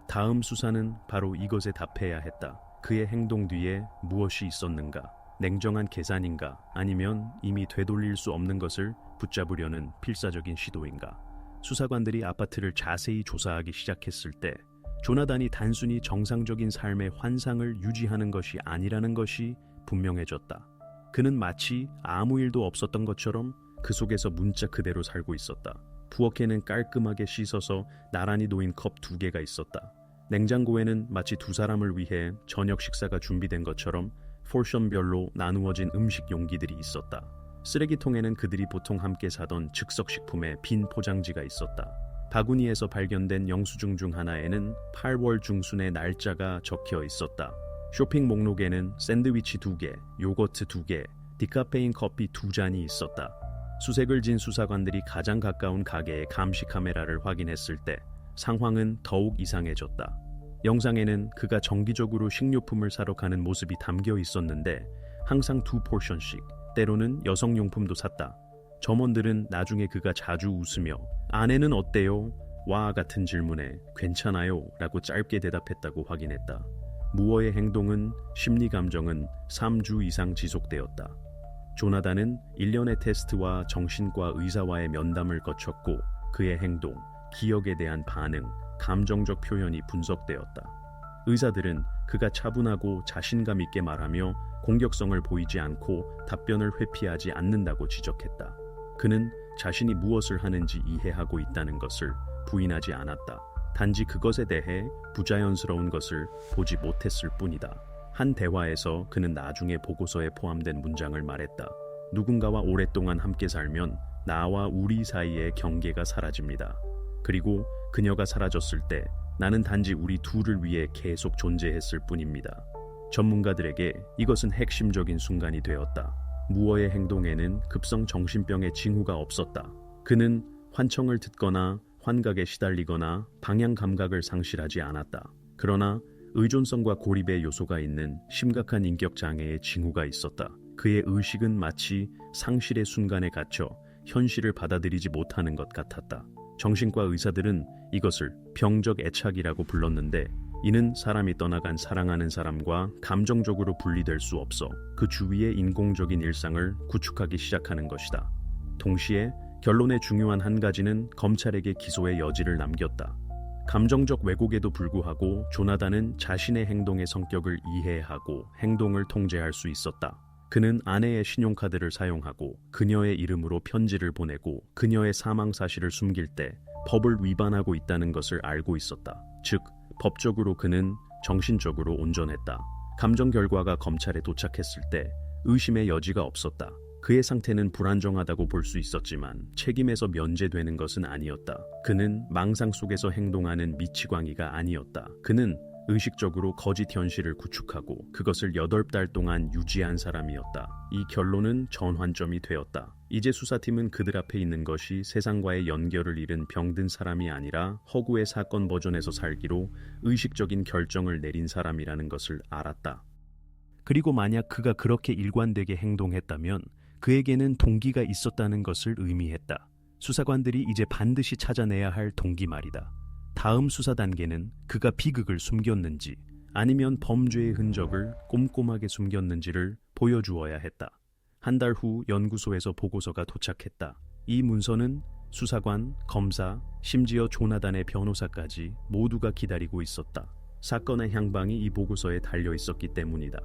다음 수사는 바로 이것에 답해야 했다. 그의 행동 뒤에 무엇이 있었는가? 냉정한 계산인가? 아니면 이미 되돌릴 수 없는 것을 붙잡으려는 필사적인 시도인가? 수사관들이 아파트를 자세히 조사하기 시작했을 때 조나단이 단순히 정상적인 삶의 환상을 유지하는 것이 아니라는 것이 분명해졌다. 그는 마치 아무 일도 없었던 것처럼 그 속에서 문자 그대로 살고 있었다. 부엌에는 깔끔하게 씻어서 나란히 놓인 컵 2개가 있었다. 냉장고에는 마치 두 사람을 위해 저녁 식사가 준비된 것처럼 포션별로 나누어진 음식 용기들이 있었다. 쓰레기통에는 그들이 보통 함께 사던 즉석식품의 빈 포장지가 있었다. 바구니에서 발견된 영수증 중 하나에는 8월 중순의 날짜가 적혀 있었다. 쇼핑 목록에는 샌드위치 2개, 요거트 2개, 디카페인 커피 2잔이 있었다. 수색을 진 수사관들이 가장 가까운 가게의 감시 카메라를 확인했을 때 상황은 더욱 이상해졌다. 영상에는 그가 정기적으로 식료품을 사러 가는 모습이 담겨 있었는데 항상 2포션씩, 때로는 여성용품도 샀다. 점원들은 나중에 그가 자주 웃으며 아내는 어때요? 와 같은 질문에 괜찮아요? 라고 짧게 대답했다고 확인했다. 무어의 행동은 심리 감정은 3주 이상 지속되었다. 조나단은 1년의 테스트와 정신과 의사와의 면담을 거쳤고 그의 행동, 기억에 대한 반응, 감정적 표현이 분석되었다. 의사들은 그가 차분하고 자신감 있게 말하며 공격성을 보이지 않고 답변을 회피하지 않는다고 지적했다. 그는 자신이 무엇을 하는지 이해하고 있다는 것을 부인하지 않았다. 단지 그것에 대해 부자연스러운 것을 보지 못했을 뿐이다. 한 대화에서 그는 나중에 보고서에 포함된 문장을 말했다. 누군가와 오랫동안 함께 살면 나와 우리 사이의 경계가 사라집니다. 그리고 그녀가 사라졌을 때 나는 단지 우리 둘을 위해 계속 존재했을 뿐입니다. 전문가들에게 이것은 핵심적인 순간이 되었다. 무어의 행동에는 급성 정신병의 징후가 없었다. 그는 환청을 듣거나 환각에 시달리거나 방향 감각을 상실하지 않았다. 그러나 의존성과 고립의 요소가 있는 심각한 인격 장애의 징후가 있었다. 그의 의식은 마치 상실의 순간에 갇혀 현실을 받아들이지 못하는 것 같았다. 정신과 의사들은 이것을 병적 애착이라고 불렀는데 이는 사람이 떠나간 사랑하는 사람과 감정적으로 분리될 수 없어 그 주위의 인공적인 일상을 구축하기 시작하는 것이다. 동시에 결론의 중요한 한 가지는 검찰에게 기소의 여지를 남겼다. 감정적 왜곡에도 불구하고 조나단은 자신의 행동의 성격을 이해하고 행동을 통제할 수 있었다. 그는 아내의 신용카드를 사용하고 그녀의 이름으로 편지를 보내고 그녀의 사망 사실을 숨길 때 법을 위반하고 있다는 것을 알고 있었다. 즉, 법적으로 그는 정신적으로 온전했다. 감정 결과가 검찰에 도착했을 때 의심의 여지가 없었다. 그의 상태는 불안정하다고 볼 수 있었지만 책임에서 면제되는 것은 아니었다. 그는 망상 속에서 행동하는 미치광이가 아니었다. 그는 의식적으로 거짓 현실을 구축하고 그것을 8달 동안 유지한 사람이었다. 이 결론은 전환점이 되었다. 이제 수사팀은 그들 앞에 있는 것이 세상과의 연결을 잃은 병든 사람이 아니라 허구의 사건 버전에서 살기로 의식적인 결정을 내린 사람이라는 것을 알았다. 그리고 만약 그가 그렇게 일관되게 행동했다면 그에게는 동기가 있었다는 것을 의미했다. 수사관들이 이제 반드시 찾아내야 할 동기 말이다. 다음 수사 단계는 그가 비극을 숨겼는지 아니면 범죄의 흔적을 꼼꼼하게 숨겼는지를 보여주어야 했다. 한 달 후 연구소에서 보고서가 도착했다. 이 문서는 수사관, 검사, 심지어 조나단의 변호사까지 모두가 기다리고 있었다. 사건의 향방이 이 보고서에 달려 있었기 때문이다.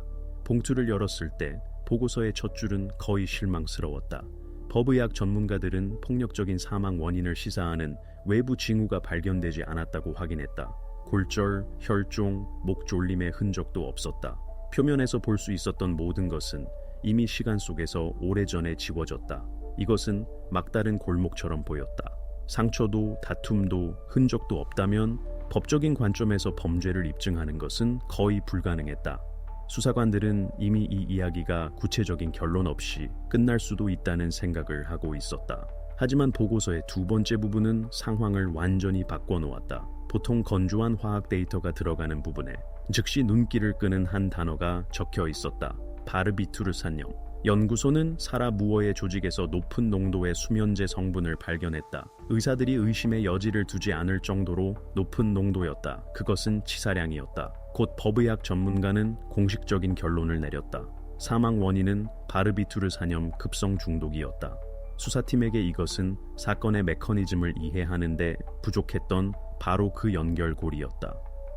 봉투를 열었을 때 보고서의 첫 줄은 거의 실망스러웠다. 법의학 전문가들은 폭력적인 사망 원인을 시사하는 외부 징후가 발견되지 않았다고 확인했다. 골절, 혈종, 목 졸림의 흔적도 없었다. 표면에서 볼 수 있었던 모든 것은 이미 시간 속에서 오래전에 지워졌다. 이것은 막다른 골목처럼 보였다. 상처도 다툼도 흔적도 없다면 법적인 관점에서 범죄를 입증하는 것은 거의 불가능했다. 수사관들은 이미 이 이야기가 구체적인 결론 없이 끝날 수도 있다는 생각을 하고 있었다. 하지만 보고서의 두 번째 부분은 상황을 완전히 바꿔놓았다. 보통 건조한 화학 데이터가 들어가는 부분에 즉시 눈길을 끄는 한 단어가 적혀 있었다. 바르비투르산염. 연구소는 사라 무어의 조직에서 높은 농도의 수면제 성분을 발견했다. 의사들이 의심의 여지를 두지 않을 정도로 높은 농도였다. 그것은 치사량이었다. 곧 법의학 전문가는 공식적인 결론을 내렸다. 사망 원인은 바르비투르산염 급성 중독이었다. 수사팀에게 이것은 사건의 메커니즘을 이해하는데 부족했던 바로 그 연결고리였다.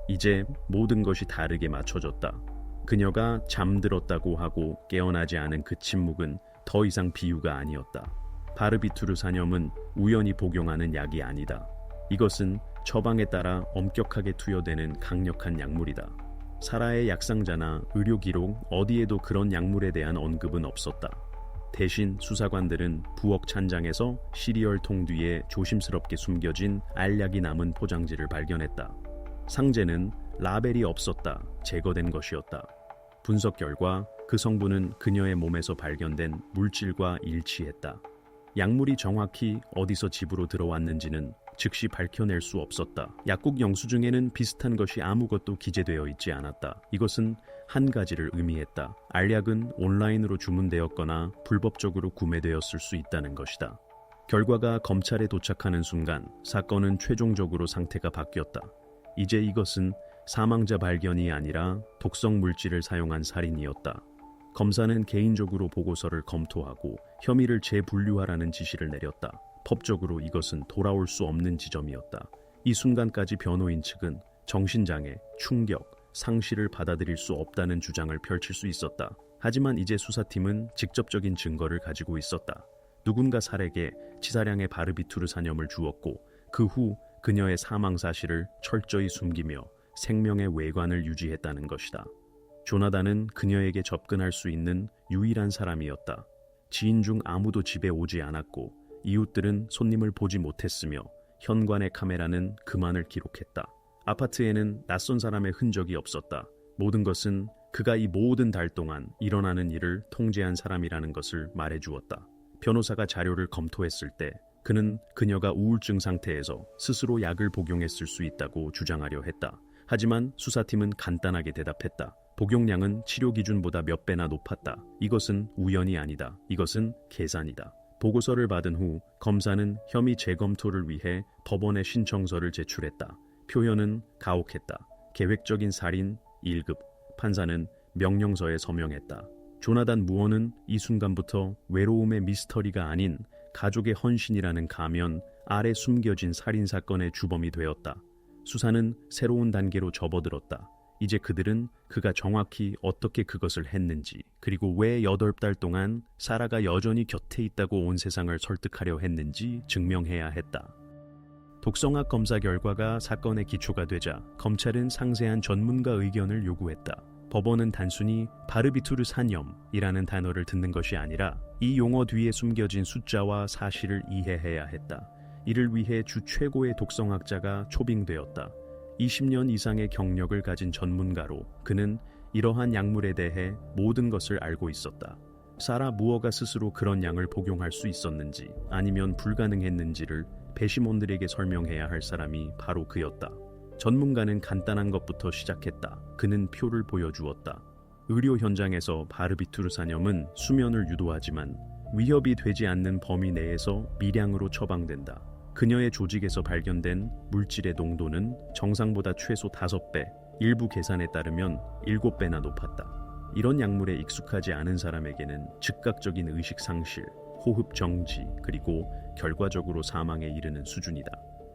이제 모든 것이 다르게 맞춰졌다. 그녀가 잠들었다고 하고 깨어나지 않은 그 침묵은 더 이상 비유가 아니었다. 바르비투르산염은 우연히 복용하는 약이 아니다. 이것은 처방에 따라 엄격하게 투여되는 강력한 약물이다. 사라의 약상자나 의료 기록 어디에도 그런 약물에 대한 언급은 없었다. 대신 수사관들은 부엌 찬장에서 시리얼 통 뒤에 조심스럽게 숨겨진 알약이 남은 포장지를 발견했다. 상자는 라벨이 없었다. 제거된 것이었다. 분석 결과 그 성분은 그녀의 몸에서 발견된 물질과 일치했다. 약물이 정확히 어디서 집으로 들어왔는지는 즉시 밝혀낼 수 없었다. 약국 영수증에는 비슷한 것이 아무것도 기재되어 있지 않았다. 이것은 한 가지를 의미했다. 알약은 온라인으로 주문되었거나 불법적으로 구매되었을 수 있다는 것이다. 결과가 검찰에 도착하는 순간 사건은 최종적으로 상태가 바뀌었다. 이제 이것은 사망자 발견이 아니라 독성 물질을 사용한 살인이었다. 검사는 개인적으로 보고서를 검토하고 혐의를 재분류하라는 지시를 내렸다. 법적으로 이것은 돌아올 수 없는 지점이었다. 이 순간까지 변호인 측은 정신장애, 충격, 상실을 받아들일 수 없다는 주장을 펼칠 수 있었다. 하지만 이제 수사팀은 직접적인 증거를 가지고 있었다. 누군가 살에게 치사량의 바르비투르산염을 주었고 그 후 그녀의 사망 사실을 철저히 숨기며 생명의 외관을 유지했다는 것이다. 조나단은 그녀에게 접근할 수 있는 유일한 사람이었다. 지인 중 아무도 집에 오지 않았고 이웃들은 손님을 보지 못했으며 현관의 카메라는 그만을 기록했다. 아파트에는 낯선 사람의 흔적이 없었다. 모든 것은 그가 이 모든 달 동안 일어나는 일을 통제한 사람이라는 것을 말해주었다. 변호사가 자료를 검토했을 때 그는 그녀가 우울증 상태에서 스스로 약을 복용했을 수 있다고 주장하려 했다. 하지만 수사팀은 간단하게 대답했다. 복용량은 치료 기준보다 몇 배나 높았다. 이것은 우연이 아니다. 이것은 계산이다. 보고서를 받은 후 검사는 혐의 재검토를 위해 법원에 신청서를 제출했다. 표현은 가혹했다. 계획적인 살인 1급. 판사는 명령서에 서명했다. 조나단 무어는 이 순간부터 외로움의 미스터리가 아닌 가족의 헌신이라는 가면 아래 숨겨진 살인사건의 주범이 되었다. 수사는 새로운 단계로 접어들었다. 이제 그들은 그가 정확히 어떻게 그것을 했는지, 그리고 왜 8달 동안 사라가 여전히 곁에 있다고 온 세상을 설득하려 했는지 증명해야 했다. 독성학 검사 결과가 사건의 기초가 되자 검찰은 상세한 전문가 의견을 요구했다. 법원은 단순히 바르비투르산염이라는 단어를 듣는 것이 아니라 이 용어 뒤에 숨겨진 숫자와 사실을 이해해야 했다. 이를 위해 주 최고의 독성학자가 초빙되었다. 20년 이상의 경력을 가진 전문가로 그는 이러한 약물에 대해 모든 것을 알고 있었다. 사라 무어가 스스로 그런 약을 복용할 수 있었는지 아니면 불가능했는지를 배심원들에게 설명해야 할 사람이 바로 그였다. 전문가는 간단한 것부터 시작했다. 그는 표를 보여주었다. 의료 현장에서 바르비투르산염은 수면을 유도하지만 위협이 되지 않는 범위 내에서 미량으로 처방된다. 그녀의 조직에서 발견된 물질의 농도는 정상보다 최소 5배, 일부 계산에 따르면 7배나 높았다. 이런 약물에 익숙하지 않은 사람에게는 즉각적인 의식 상실, 호흡 정지, 그리고 결과적으로 사망에 이르는 수준이다.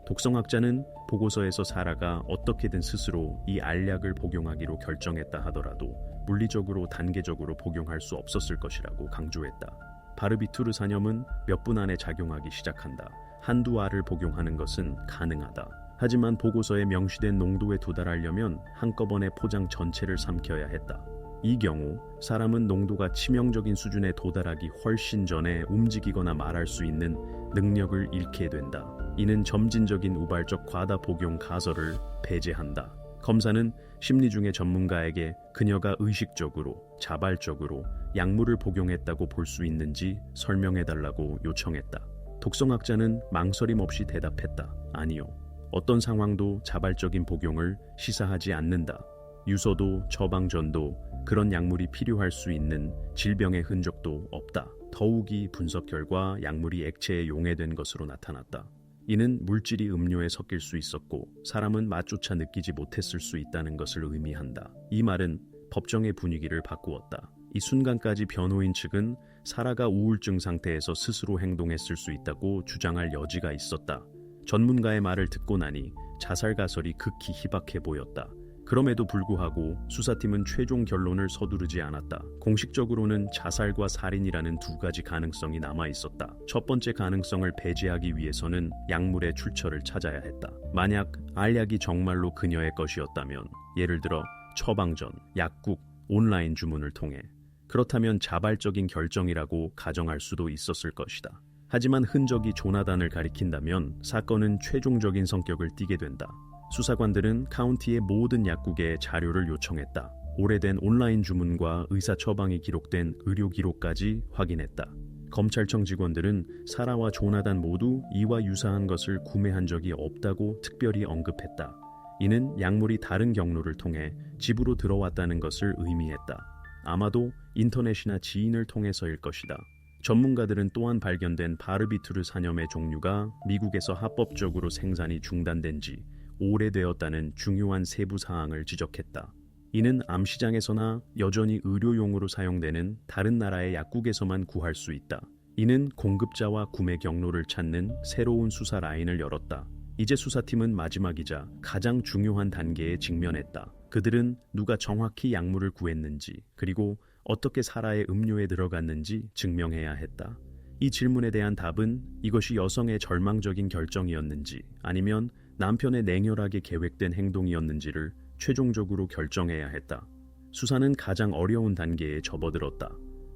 독성학자는 보고서에서 사라가 어떻게든 스스로 이 알약을 복용하기로 결정했다 하더라도 물리적으로 단계적으로 복용할 수 없었을 것이라고 강조했다. 바르비투르 산염은 몇 분 안에 작용하기 시작한다. 한두 알을 복용하는 것은 가능하다. 하지만 보고서에 명시된 농도에 도달하려면 한꺼번에 포장 전체를 삼켜야 했다. 이 경우 사람은 농도가 치명적인 수준에 도달하기 훨씬 전에 움직이거나 말할 수 있는 능력을 잃게 된다. 이는 점진적인 우발적 과다 복용 가설을 배제한다. 검사는 심리중의 전문가에게 그녀가 의식적으로, 자발적으로 약물을 복용했다고 볼 수 있는지 설명해달라고 요청했다. 독성학자는 망설임 없이 대답했다. 아니요. 어떤 상황도 자발적인 복용을 시사하지 않는다. 유서도 처방전도 그런 약물이 필요할 수 있는 질병의 흔적도 없다. 더욱이 분석 결과 약물이 액체에 용해된 것으로 나타났다. 이는 물질이 음료에 섞일 수 있었고 사람은 맛조차 느끼지 못했을 수 있다는 것을 의미한다. 이 말은 법정의 분위기를 바꾸었다. 이 순간까지 변호인 측은 사라가 우울증 상태에서 스스로 행동했을 수 있다고 주장할 여지가 있었다. 전문가의 말을 듣고 나니 자살 가설이 극히 희박해 보였다. 그럼에도 불구하고 수사팀은 최종 결론을 서두르지 않았다. 공식적으로는 자살과 살인이라는 두 가지 가능성이 남아 있었다. 첫 번째 가능성을 배제하기 위해서는 약물의 출처를 찾아야 했다. 만약 알약이 정말로 그녀의 것이었다면, 예를 들어 처방전, 약국, 온라인 주문을 통해, 그렇다면 자발적인 결정이라고 가정할 수도 있었을 것이다. 하지만 흔적이 조나단을 가리킨다면 사건은 최종적인 성격을 띠게 된다. 수사관들은 카운티의 모든 약국에 자료를 요청했다. 오래된 온라인 주문과 의사 처방이 기록된 의료 기록까지 확인했다. 검찰청 직원들은 사라와 조나단 모두 이와 유사한 것을 구매한 적이 없다고 특별히 언급했다. 이는 약물이 다른 경로를 통해 집으로 들어왔다는 것을 의미했다. 아마도 인터넷이나 지인을 통해서일 것이다. 전문가들은 또한 발견된 바르비투르 산염의 종류가 미국에서 합법적으로 생산이 중단된 지 오래되었다는 중요한 세부 사항을 지적했다. 이는 암시장에서나 여전히 의료용으로 사용되는 다른 나라의 약국에서만 구할 수 있다. 이는 공급자와 구매 경로를 찾는 새로운 수사 라인을 열었다. 이제 수사팀은 마지막이자 가장 중요한 단계에 직면했다. 그들은 누가 정확히 약물을 구했는지, 그리고 어떻게 사라의 음료에 들어갔는지 증명해야 했다. 이 질문에 대한 답은 이것이 여성의 절망적인 결정이었는지 아니면 남편의 냉혈하게 계획된 행동이었는지를 최종적으로 결정해야 했다. 수사는 가장 어려운 단계에 접어들었다.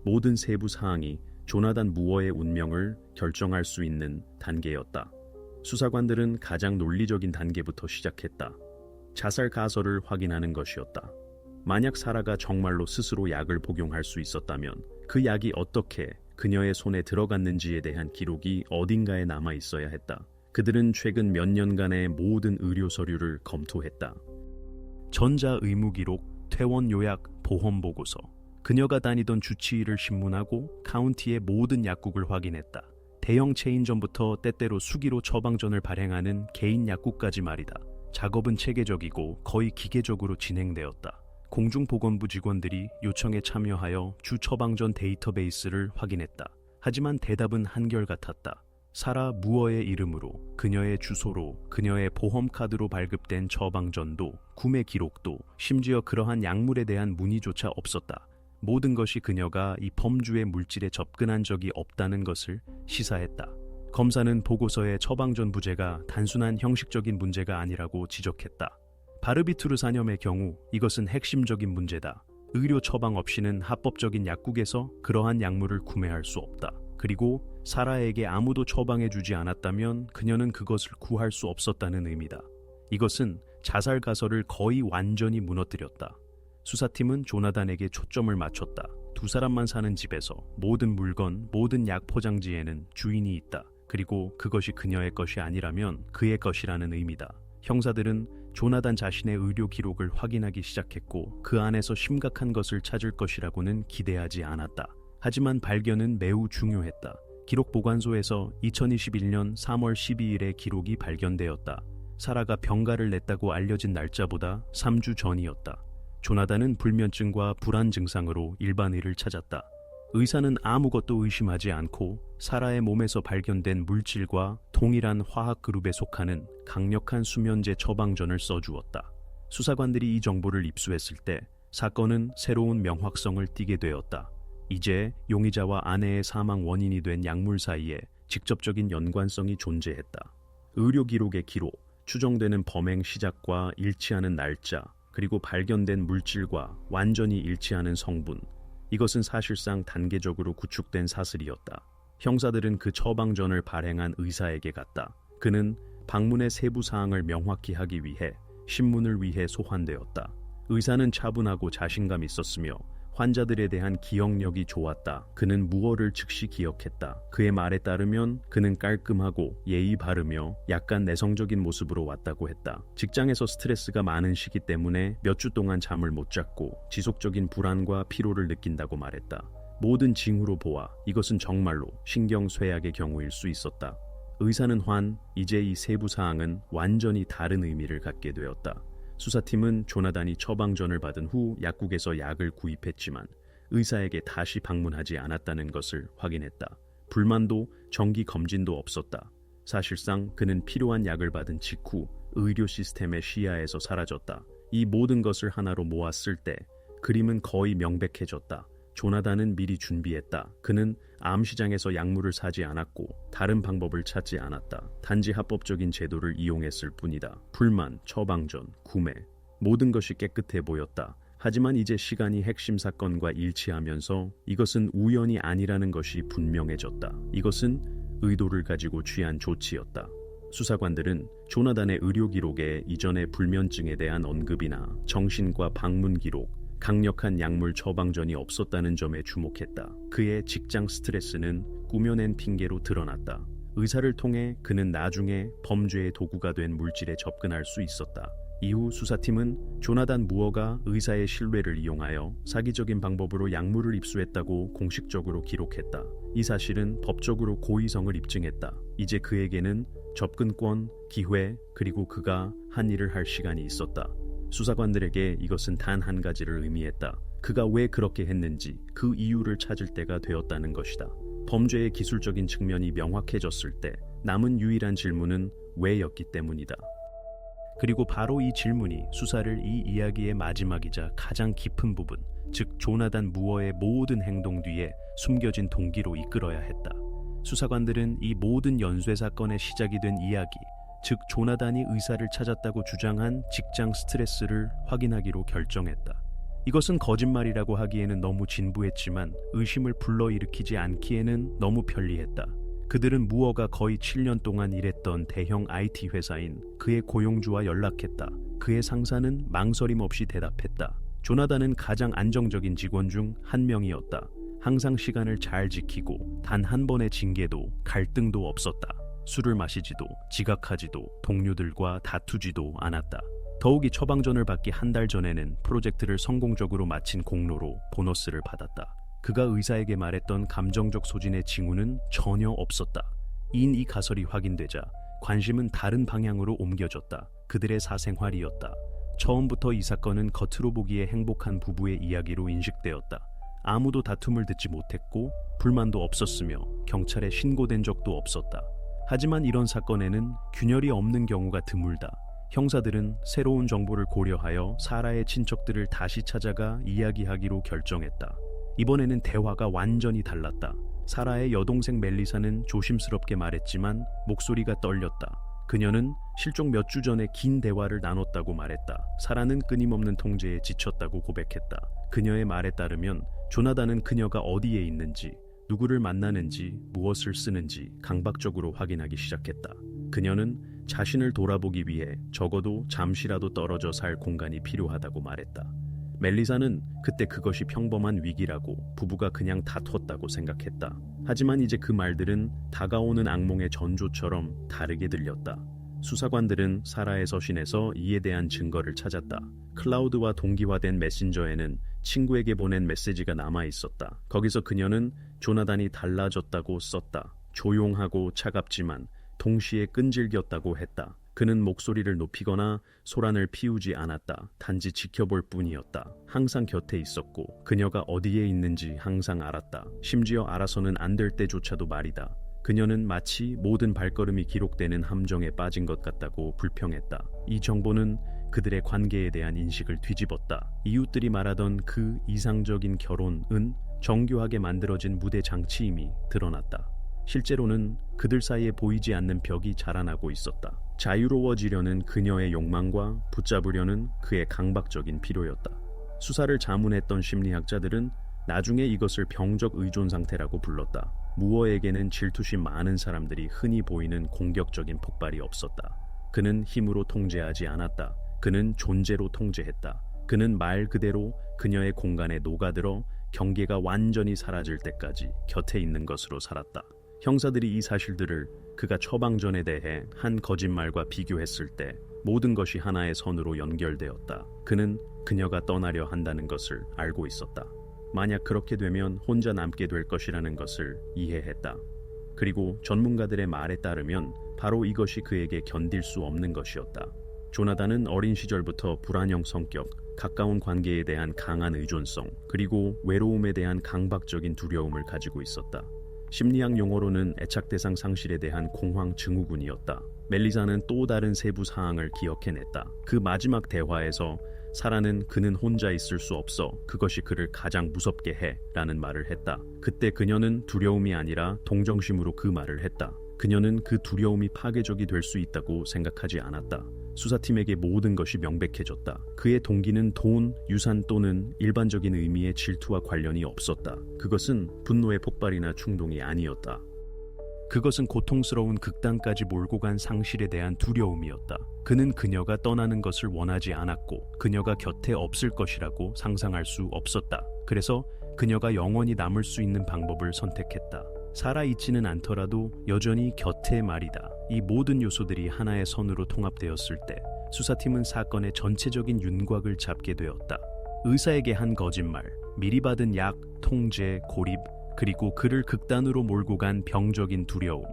모든 세부 사항이 조나단 무어의 운명을 결정할 수 있는 단계였다. 수사관들은 가장 논리적인 단계부터 시작했다. 자살 가설을 확인하는 것이었다. 만약 사라가 정말로 스스로 약을 복용할 수 있었다면 그 약이 어떻게 그녀의 손에 들어갔는지에 대한 기록이 어딘가에 남아 있어야 했다. 그들은 최근 몇 년간의 모든 의료 서류를 검토했다. 전자 의무 기록, 퇴원 요약, 보험 보고서. 그녀가 다니던 주치의를 신문하고 카운티의 모든 약국을 확인했다. 대형 체인점부터 때때로 수기로 처방전을 발행하는 개인 약국까지 말이다. 작업은 체계적이고 거의 기계적으로 진행되었다. 공중보건부 직원들이 요청에 참여하여 주 처방전 데이터베이스를 확인했다. 하지만 대답은 한결같았다. 사라 무어의 이름으로, 그녀의 주소로, 그녀의 보험카드로 발급된 처방전도, 구매 기록도, 심지어 그러한 약물에 대한 문의조차 없었다. 모든 것이 그녀가 이 범주의 물질에 접근한 적이 없다는 것을 시사했다. 검사는 보고서의 처방전 부재가 단순한 형식적인 문제가 아니라고 지적했다. 바르비투르 산염의 경우 이것은 핵심적인 문제다. 의료 처방 없이는 합법적인 약국에서 그러한 약물을 구매할 수 없다. 그리고 사라에게 아무도 처방해주지 않았다면 그녀는 그것을 구할 수 없었다는 의미다. 이것은 자살 가설을 거의 완전히 무너뜨렸다. 수사팀은 조나단에게 초점을 맞췄다. 두 사람만 사는 집에서 모든 물건, 모든 약 포장지에는 주인이 있다. 그리고 그것이 그녀의 것이 아니라면 그의 것이라는 의미다. 형사들은 조나단 자신의 의료 기록을 확인하기 시작했고 그 안에서 심각한 것을 찾을 것이라고는 기대하지 않았다. 하지만 발견은 매우 중요했다. 기록 보관소에서 2021년 3월 12일에 기록이 발견되었다. 사라가 병가를 냈다고 알려진 날짜보다 3주 전이었다. 조나단은 불면증과 불안 증상으로 일반의를 찾았다. 의사는 아무것도 의심하지 않고 사라의 몸에서 발견된 물질과 동일한 화학 그룹에 속하는 강력한 수면제 처방전을 써주었다. 수사관들이 이 정보를 입수했을 때 사건은 새로운 명확성을 띠게 되었다. 이제 용의자와 아내의 사망 원인이 된 약물 사이에 직접적인 연관성이 존재했다. 의료 기록의 기록, 추정되는 범행 시작과 일치하는 날짜, 그리고 발견된 물질과 완전히 일치하는 성분, 이것은 사실상 단계적으로 구축된 사슬이었다. 형사들은 그 처방전을 발행한 의사에게 갔다. 그는 방문의 세부 사항을 명확히 하기 위해 신문을 위해 소환되었다. 의사는 차분하고 자신감 있었으며 환자들에 대한 기억력이 좋았다. 그는 무엇을 즉시 기억했다. 그의 말에 따르면 그는 깔끔하고 예의 바르며 약간 내성적인 모습으로 왔다고 했다. 직장에서 스트레스가 많은 시기 때문에 몇 주 동안 잠을 못 잤고 지속적인 불안과 피로를 느낀다고 말했다. 모든 징후로 보아 이것은 정말로 신경쇠약의 경우일 수 있었다. 의사는 이제 이 세부 사항은 완전히 다른 의미를 갖게 되었다. 수사팀은 조나단이 처방전을 받은 후 약국에서 약을 구입했지만 의사에게 다시 방문하지 않았다는 것을 확인했다. 불만도 정기 검진도 없었다. 사실상 그는 필요한 약을 받은 직후 의료 시스템의 시야에서 사라졌다. 이 모든 것을 하나로 모았을 때 그림은 거의 명백해졌다. 조나단은 미리 준비했다. 그는 암시장에서 약물을 사지 않았고 다른 방법을 찾지 않았다. 단지 합법적인 제도를 이용했을 뿐이다. 불만, 처방전, 구매, 모든 것이 깨끗해 보였다. 하지만 이제 시간이 핵심 사건과 일치하면서 이것은 우연이 아니라는 것이 분명해졌다. 이것은 의도를 가지고 취한 조치였다. 수사관들은 조나단의 의료 기록에 이전의 불면증에 대한 언급이나 정신과 방문 기록, 강력한 약물 처방전이 없었다는 점에 주목했다. 그의 직장 스트레스는 꾸며낸 핑계로 드러났다. 의사를 통해 그는 나중에 범죄의 도구가 된 물질에 접근할 수 있었다. 이후 수사팀은 조나단 무어가 의사의 신뢰를 이용하여 사기적인 방법으로 약물을 입수했다고 공식적으로 기록했다. 이 사실은 법적으로 고의성을 입증했다. 이제 그에게는 접근권, 기회, 그리고 그가 한 일을 할 시간이 있었다. 수사관들에게 이것은 단 한 가지를 의미했다. 그가 왜 그렇게 했는지 그 이유를 찾을 때가 되었다는 것이다. 범죄의 기술적인 측면이 명확해졌을 때 남은 유일한 질문은 왜였기 때문이다. 그리고 바로 이 질문이 수사를 이 이야기의 마지막이자 가장 깊은 부분, 즉 조나단 무어의 모든 행동 뒤에 숨겨진 동기로 이끌어야 했다. 수사관들은 이 모든 연쇄 사건의 시작이 된 이야기, 즉 조나단이 의사를 찾았다고 주장한 직장 스트레스를 확인하기로 결정했다. 이것은 거짓말이라고 하기에는 너무 진부했지만 의심을 불러일으키지 않기에는 너무 편리했다. 그들은 무어가 거의 7년 동안 일했던 대형 IT 회사인 그의 고용주와 연락했다. 그의 상사는 망설임 없이 대답했다. 조나단은 가장 안정적인 직원 중 한 명이었다. 항상 시간을 잘 지키고 단 한 번의 징계도 갈등도 없었다. 술을 마시지도 지각하지도 동료들과 다투지도 않았다. 더욱이 처방전을 받기 한 달 전에는 프로젝트를 성공적으로 마친 공로로 보너스를 받았다. 그가 의사에게 말했던 감정적 소진의 징후는 전혀 없었다. 이 가설이 확인되자 관심은 다른 방향으로 옮겨졌다. 그들의 사생활이었다. 처음부터 이 사건은 겉으로 보기에 행복한 부부의 이야기로 인식되었다. 아무도 다툼을 듣지 못했고 불만도 없었으며 경찰에 신고된 적도 없었다. 하지만 이런 사건에는 균열이 없는 경우가 드물다. 형사들은 새로운 정보를 고려하여 사라의 친척들을 다시 찾아가 이야기하기로 결정했다. 이번에는 대화가 완전히 달랐다. 사라의 여동생 멜리사는 조심스럽게 말했지만 목소리가 떨렸다. 그녀는 실종 몇 주 전에 긴 대화를 나눴다고 말했다. 사라는 끊임없는 통제에 지쳤다고 고백했다. 그녀의 말에 따르면 조나단은 그녀가 어디에 있는지, 누구를 만나는지, 무엇을 쓰는지 강박적으로 확인하기 시작했다. 그녀는 자신을 돌아보기 위해 적어도 잠시라도 떨어져 살 공간이 필요하다고 말했다. 멜리사는 그때 그것이 평범한 위기라고 부부가 그냥 다퉜다고 생각했다. 하지만 이제 그 말들은 다가오는 악몽의 전조처럼 다르게 들렸다. 수사관들은 사라의 서신에서 이에 대한 증거를 찾았다. 클라우드와 동기화된 메신저에는 친구에게 보낸 메시지가 남아 있었다. 거기서 그녀는 조나단이 달라졌다고 썼다. 조용하고 차갑지만 동시에 끈질겼다고 했다. 그는 목소리를 높이거나 소란을 피우지 않았다. 단지 지켜볼 뿐이었다. 항상 곁에 있었고 그녀가 어디에 있는지 항상 알았다. 심지어 알아서는 안 될 때조차도 말이다. 그녀는 마치 모든 발걸음이 기록되는 함정에 빠진 것 같다고 불평했다. 이 정보는 그들의 관계에 대한 인식을 뒤집었다. 이웃들이 말하던 그 이상적인 결혼은 정교하게 만들어진 무대 장치임이 드러났다. 실제로는 그들 사이에 보이지 않는 벽이 자라나고 있었다. 자유로워지려는 그녀의 욕망과 붙잡으려는 그의 강박적인 필요였다. 수사를 자문했던 심리학자들은 나중에 이것을 병적 의존 상태라고 불렀다. 무어에게는 질투심 많은 사람들이 흔히 보이는 공격적인 폭발이 없었다. 그는 힘으로 통제하지 않았다. 그는 존재로 통제했다. 그는 말 그대로 그녀의 공간에 녹아들어 경계가 완전히 사라질 때까지 곁에 있는 것으로 살았다. 형사들이 이 사실들을 그가 처방전에 대해 한 거짓말과 비교했을 때 모든 것이 하나의 선으로 연결되었다. 그는 그녀가 떠나려 한다는 것을 알고 있었다. 만약 그렇게 되면 혼자 남게 될 것이라는 것을 이해했다. 그리고 전문가들의 말에 따르면 바로 이것이 그에게 견딜 수 없는 것이었다. 조나단은 어린 시절부터 불안형 성격, 가까운 관계에 대한 강한 의존성, 그리고 외로움에 대한 강박적인 두려움을 가지고 있었다. 심리학 용어로는 애착 대상 상실에 대한 공황 증후군이었다. 멜리사는 또 다른 세부 사항을 기억해냈다. 그 마지막 대화에서 사라는 그는 혼자 있을 수 없어. 그것이 그를 가장 무섭게 해. 라는 말을 했다. 그때 그녀는 두려움이 아니라 동정심으로 그 말을 했다. 그녀는 그 두려움이 파괴적이 될 수 있다고 생각하지 않았다. 수사팀에게 모든 것이 명백해졌다. 그의 동기는 돈, 유산 또는 일반적인 의미의 질투와 관련이 없었다. 그것은 분노의 폭발이나 충동이 아니었다. 그것은 고통스러운 극단까지 몰고 간 상실에 대한 두려움이었다. 그는 그녀가 떠나는 것을 원하지 않았고 그녀가 곁에 없을 것이라고 상상할 수 없었다. 그래서 그녀가 영원히 남을 수 있는 방법을 선택했다. 살아있지는 않더라도 여전히 곁에 말이다. 이 모든 요소들이 하나의 선으로 통합되었을 때 수사팀은 사건의 전체적인 윤곽을 잡게 되었다. 의사에게 한 거짓말, 미리 받은 약, 통제, 고립, 그리고 그를 극단으로 몰고 간 병적인 두려움.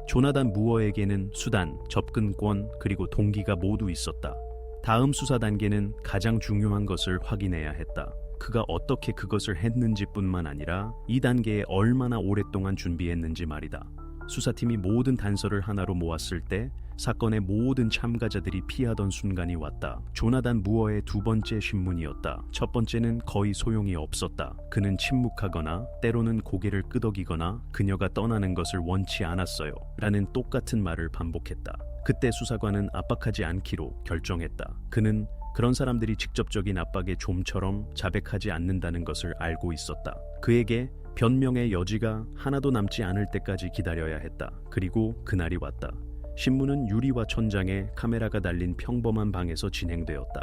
조나단 무어에게는 수단, 접근권, 그리고 동기가 모두 있었다. 다음 수사 단계는 가장 중요한 것을 확인해야 했다. 그가 어떻게 그것을 했는지뿐만 아니라 이 단계에 얼마나 오랫동안 준비했는지 말이다. 수사팀이 모든 단서를 하나로 모았을 때 사건의 모든 참가자들이 피하던 순간이 왔다. 조나단 무어의 두 번째 신문이었다. 첫 번째는 거의 소용이 없었다. 그는 침묵하거나 때로는 고개를 끄덕이거나 그녀가 떠나는 것을 원치 않았어요. 라는 똑같은 말을 반복했다. 그때 수사관은 압박하지 않기로 결정했다. 그는 그런 사람들이 직접적인 압박의 좀처럼 자백하지 않는다는 것을 알고 있었다. 그에게 변명의 여지가 하나도 남지 않을 때까지 기다려야 했다. 그리고 그날이 왔다. 신문은 유리와 천장에 카메라가 달린 평범한 방에서 진행되었다.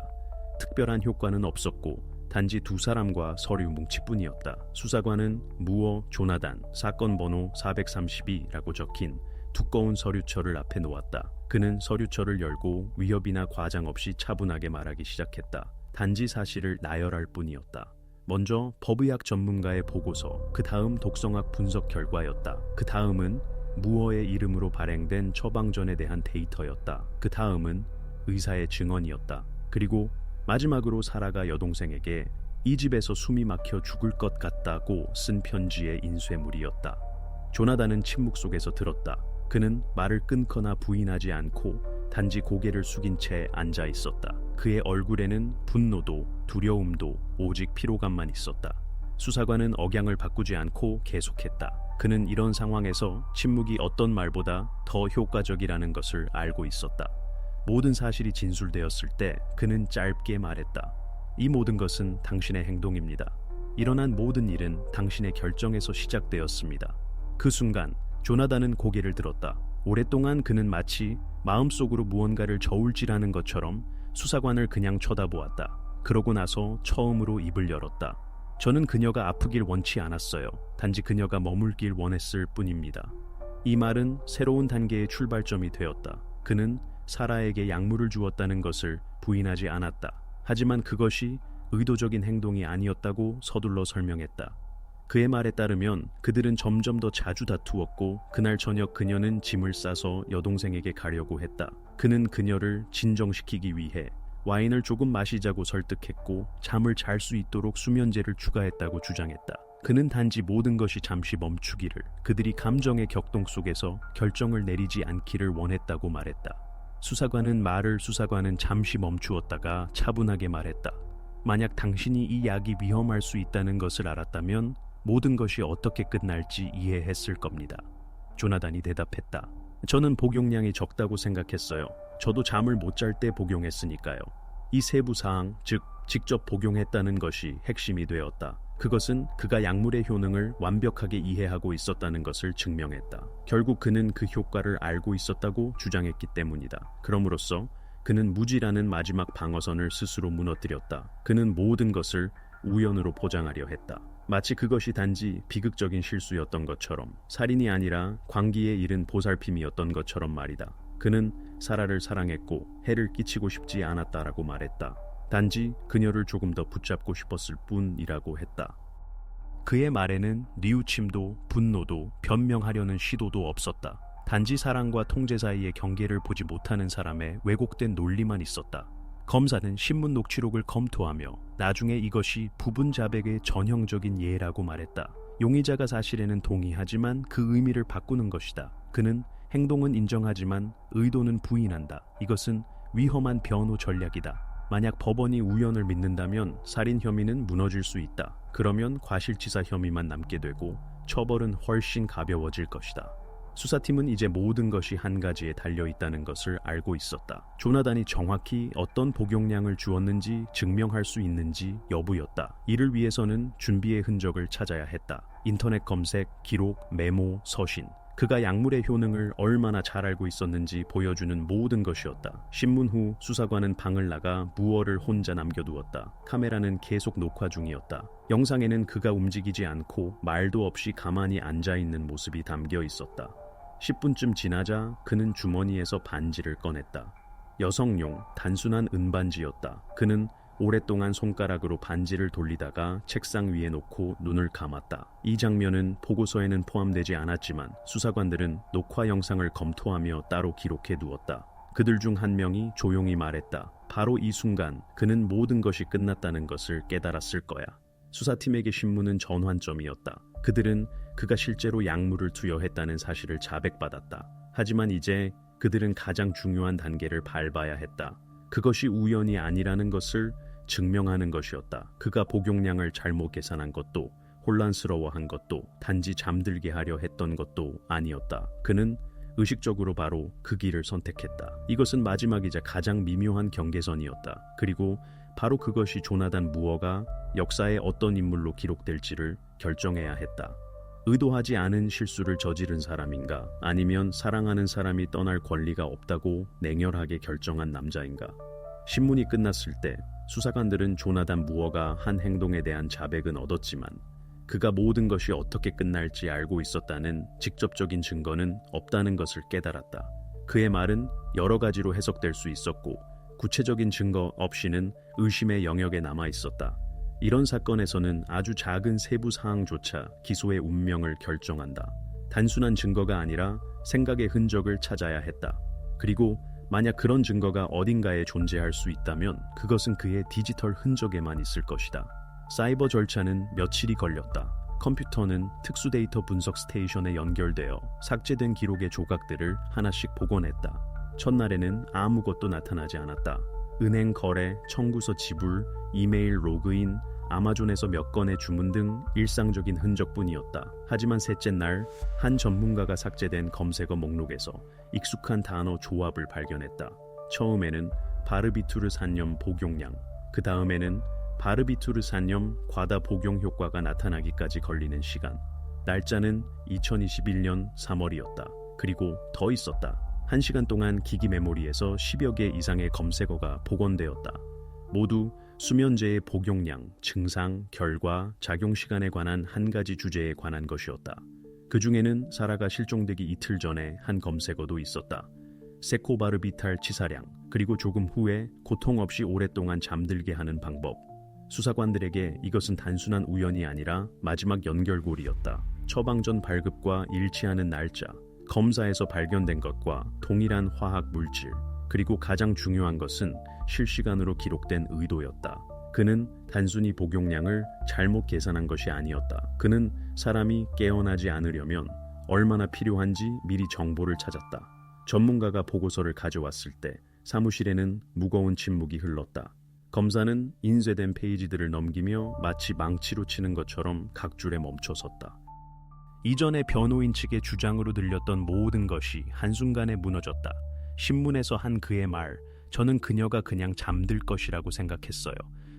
특별한 효과는 없었고 단지 두 사람과 서류 뭉치뿐이었다. 수사관은 무어 조나단 사건 번호 432라고 적힌 두꺼운 서류철을 앞에 놓았다. 그는 서류철을 열고 위협이나 과장 없이 차분하게 말하기 시작했다. 단지 사실을 나열할 뿐이었다. 먼저 법의학 전문가의 보고서, 그 다음 독성학 분석 결과였다. 그 다음은 무어의 이름으로 발행된 처방전에 대한 데이터였다. 그 다음은 의사의 증언이었다. 그리고 마지막으로 사라가 여동생에게 이 집에서 숨이 막혀 죽을 것 같다고 쓴 편지의 인쇄물이었다. 조나단은 침묵 속에서 들었다. 그는 말을 끊거나 부인하지 않고 단지 고개를 숙인 채 앉아 있었다. 그의 얼굴에는 분노도 두려움도 오직 피로감만 있었다. 수사관은 억양을 바꾸지 않고 계속했다. 그는 이런 상황에서 침묵이 어떤 말보다 더 효과적이라는 것을 알고 있었다. 모든 사실이 진술되었을 때 그는 짧게 말했다. 이 모든 것은 당신의 행동입니다. 일어난 모든 일은 당신의 결정에서 시작되었습니다. 그 순간 조나단은 고개를 들었다. 오랫동안 그는 마치 마음속으로 무언가를 저울질하는 것처럼 수사관을 그냥 쳐다보았다. 그러고 나서 처음으로 입을 열었다. 저는 그녀가 아프길 원치 않았어요. 단지 그녀가 머물길 원했을 뿐입니다. 이 말은 새로운 단계의 출발점이 되었다. 그는 사라에게 약물을 주었다는 것을 부인하지 않았다. 하지만 그것이 의도적인 행동이 아니었다고 서둘러 설명했다. 그의 말에 따르면 그들은 점점 더 자주 다투었고 그날 저녁 그녀는 짐을 싸서 여동생에게 가려고 했다. 그는 그녀를 진정시키기 위해 와인을 조금 마시자고 설득했고 잠을 잘 수 있도록 수면제를 추가했다고 주장했다. 그는 단지 모든 것이 잠시 멈추기를, 그들이 감정의 격동 속에서 결정을 내리지 않기를 원했다고 말했다. 수사관은 잠시 멈추었다가 차분하게 말했다. 만약 당신이 이 약이 위험할 수 있다는 것을 알았다면 모든 것이 어떻게 끝날지 이해했을 겁니다. 조나단이 대답했다. 저는 복용량이 적다고 생각했어요. 저도 잠을 못 잘 때 복용했으니까요. 이 세부 사항, 즉 직접 복용했다는 것이 핵심이 되었다. 그것은 그가 약물의 효능을 완벽하게 이해하고 있었다는 것을 증명했다. 결국 그는 그 효과를 알고 있었다고 주장했기 때문이다. 그럼으로써 그는 무지라는 마지막 방어선을 스스로 무너뜨렸다. 그는 모든 것을 우연으로 포장하려 했다. 마치 그것이 단지 비극적인 실수였던 것처럼, 살인이 아니라 광기에 이른 보살핌이었던 것처럼 말이다. 그는 사라를 사랑했고 해를 끼치고 싶지 않았다라고 말했다. 단지 그녀를 조금 더 붙잡고 싶었을 뿐이라고 했다. 그의 말에는 뉘우침도 분노도 변명하려는 시도도 없었다. 단지 사랑과 통제 사이의 경계를 보지 못하는 사람의 왜곡된 논리만 있었다. 검사는 신문 녹취록을 검토하며 나중에 이것이 부분 자백의 전형적인 예라고 말했다. 용의자가 사실에는 동의하지만 그 의미를 바꾸는 것이다. 그는 행동은 인정하지만 의도는 부인한다. 이것은 위험한 변호 전략이다. 만약 법원이 우연을 믿는다면 살인 혐의는 무너질 수 있다. 그러면 과실치사 혐의만 남게 되고 처벌은 훨씬 가벼워질 것이다. 수사팀은 이제 모든 것이 한 가지에 달려있다는 것을 알고 있었다. 조나단이 정확히 어떤 복용량을 주었는지 증명할 수 있는지 여부였다. 이를 위해서는 준비의 흔적을 찾아야 했다. 인터넷 검색, 기록, 메모, 서신. 그가 약물의 효능을 얼마나 잘 알고 있었는지 보여주는 모든 것이었다. 신문 후 수사관은 방을 나가 무어를 혼자 남겨두었다. 카메라는 계속 녹화 중이었다. 영상에는 그가 움직이지 않고 말도 없이 가만히 앉아있는 모습이 담겨 있었다. 10분쯤 지나자 그는 주머니에서 반지를 꺼냈다. 여성용 단순한 은반지였다. 그는 오랫동안 손가락으로 반지를 돌리다가 책상 위에 놓고 눈을 감았다. 이 장면은 보고서에는 포함되지 않았지만 수사관들은 녹화 영상을 검토하며 따로 기록해 두었다. 그들 중 한 명이 조용히 말했다. 바로 이 순간 그는 모든 것이 끝났다는 것을 깨달았을 거야. 수사팀에게 신문은 전환점이었다. 그들은 그가 실제로 약물을 투여했다는 사실을 자백받았다. 하지만 이제 그들은 가장 중요한 단계를 밟아야 했다. 그것이 우연이 아니라는 것을 증명하는 것이었다. 그가 복용량을 잘못 계산한 것도, 혼란스러워한 것도, 단지 잠들게 하려 했던 것도 아니었다. 그는 의식적으로 바로 그 길을 선택했다. 이것은 마지막이자 가장 미묘한 경계선이었다. 그리고 바로 그것이 조나단 무어가 역사의 어떤 인물로 기록될지를 결정해야 했다. 의도하지 않은 실수를 저지른 사람인가, 아니면 사랑하는 사람이 떠날 권리가 없다고 냉혈하게 결정한 남자인가. 신문이 끝났을 때 수사관들은 조나단 무어가 한 행동에 대한 자백은 얻었지만 그가 모든 것이 어떻게 끝날지 알고 있었다는 직접적인 증거는 없다는 것을 깨달았다. 그의 말은 여러 가지로 해석될 수 있었고 구체적인 증거 없이는 의심의 영역에 남아 있었다. 이런 사건에서는 아주 작은 세부 사항조차 기소의 운명을 결정한다. 단순한 증거가 아니라 생각의 흔적을 찾아야 했다. 그리고 만약 그런 증거가 어딘가에 존재할 수 있다면 그것은 그의 디지털 흔적에만 있을 것이다. 사이버 절차는 며칠이 걸렸다. 컴퓨터는 특수 데이터 분석 스테이션에 연결되어 삭제된 기록의 조각들을 하나씩 복원했다. 첫날에는 아무것도 나타나지 않았다. 은행 거래, 청구서 지불, 이메일 로그인, 아마존에서 몇 건의 주문 등 일상적인 흔적뿐이었다. 하지만 셋째 날, 한 전문가가 삭제된 검색어 목록에서 익숙한 단어 조합을 발견했다. 처음에는 바르비투르산염 복용량, 그 다음에는 바르비투르산염 과다 복용 효과가 나타나기까지 걸리는 시간. 날짜는 2021년 3월이었다. 그리고 더 있었다. 1시간 동안 기기 메모리에서 10여 개 이상의 검색어가 복원되었다. 모두 수면제의 복용량, 증상, 결과, 작용 시간에 관한 한 가지 주제에 관한 것이었다. 그 중에는 사라가 실종되기 이틀 전에 한 검색어도 있었다. 세코바르비탈 치사량, 그리고 조금 후에 고통 없이 오랫동안 잠들게 하는 방법. 수사관들에게 이것은 단순한 우연이 아니라 마지막 연결고리였다. 처방전 발급과 일치하는 날짜, 검사에서 발견된 것과 동일한 화학 물질, 그리고 가장 중요한 것은 실시간으로 기록된 의도였다. 그는 단순히 복용량을 잘못 계산한 것이 아니었다. 그는 사람이 깨어나지 않으려면 얼마나 필요한지 미리 정보를 찾았다. 전문가가 보고서를 가져왔을 때 사무실에는 무거운 침묵이 흘렀다. 검사는 인쇄된 페이지들을 넘기며 마치 망치로 치는 것처럼 각 줄에 멈춰섰다. 이전에 변호인 측의 주장으로 들렸던 모든 것이 한순간에 무너졌다. 신문에서 한 그의 말, 저는 그녀가 그냥 잠들 것이라고 생각했어요.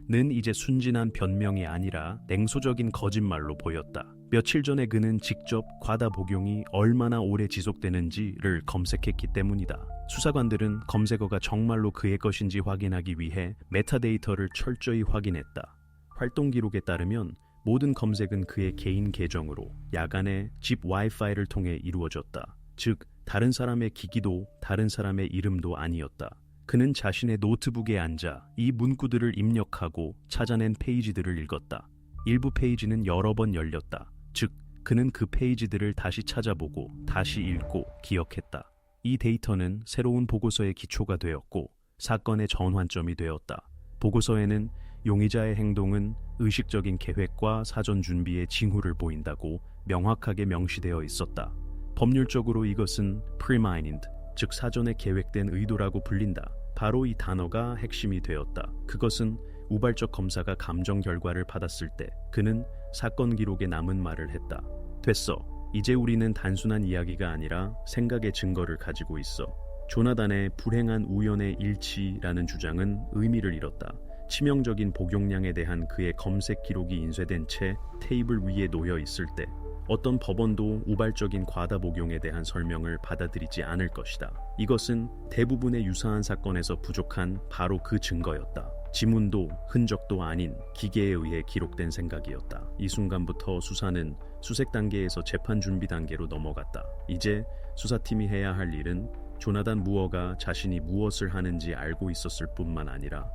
는 이제 순진한 변명이 아니라 냉소적인 거짓말로 보였다. 며칠 전에 그는 직접 과다 복용이 얼마나 오래 지속되는지를 검색했기 때문이다. 수사관들은 검색어가 정말로 그의 것인지 확인하기 위해 메타데이터를 철저히 확인했다. 활동 기록에 따르면 모든 검색은 그의 개인 계정으로 야간에 집 와이파이를 통해 이루어졌다. 즉, 다른 사람의 기기도 다른 사람의 이름도 아니었다. 그는 자신의 노트북에 앉아 이 문구들을 입력하고 찾아낸 페이지들을 읽었다. 일부 페이지는 여러 번 열렸다. 즉, 그는 그 페이지들을 다시 찾아보고 다시 읽고 기억했다. 이 데이터는 새로운 보고서의 기초가 되었고 사건의 전환점이 되었다. 보고서에는 용의자의 행동은 의식적인 계획과 사전 준비의 징후를 보인다고 명확하게 명시되어 있었다. 법률적으로 이것은 preminded, 즉 사전에 계획된 의도라고 불린다. 바로 이 단어가 핵심이 되었다. 그것은 우발적 검사가 감정 결과를 받았을 때 그는 사건 기록에 남은 말을 했다. 됐어. 이제 우리는 단순한 이야기가 아니라 생각의 증거를 가지고 있어. 조나단의 불행한 우연의 일치라는 주장은 의미를 잃었다. 치명적인 복용량에 대한 그의 검색 기록이 인쇄된 채 테이블 위에 놓여 있을 때 어떤 법원도 우발적인 과다 복용에 대한 설명을 받아들이지 않을 것이다. 이것은 대부분의 유사한 사건에서 부족한 바로 그 증거였다. 지문도 흔적도 아닌 기계에 의해 기록된 생각이었다. 이 순간부터 수사는 수색 단계에서 재판 준비 단계로 넘어갔다. 이제 수사팀이 해야 할 일은 조나단 무어가 자신이 무엇을 하는지 알고 있었을 뿐만 아니라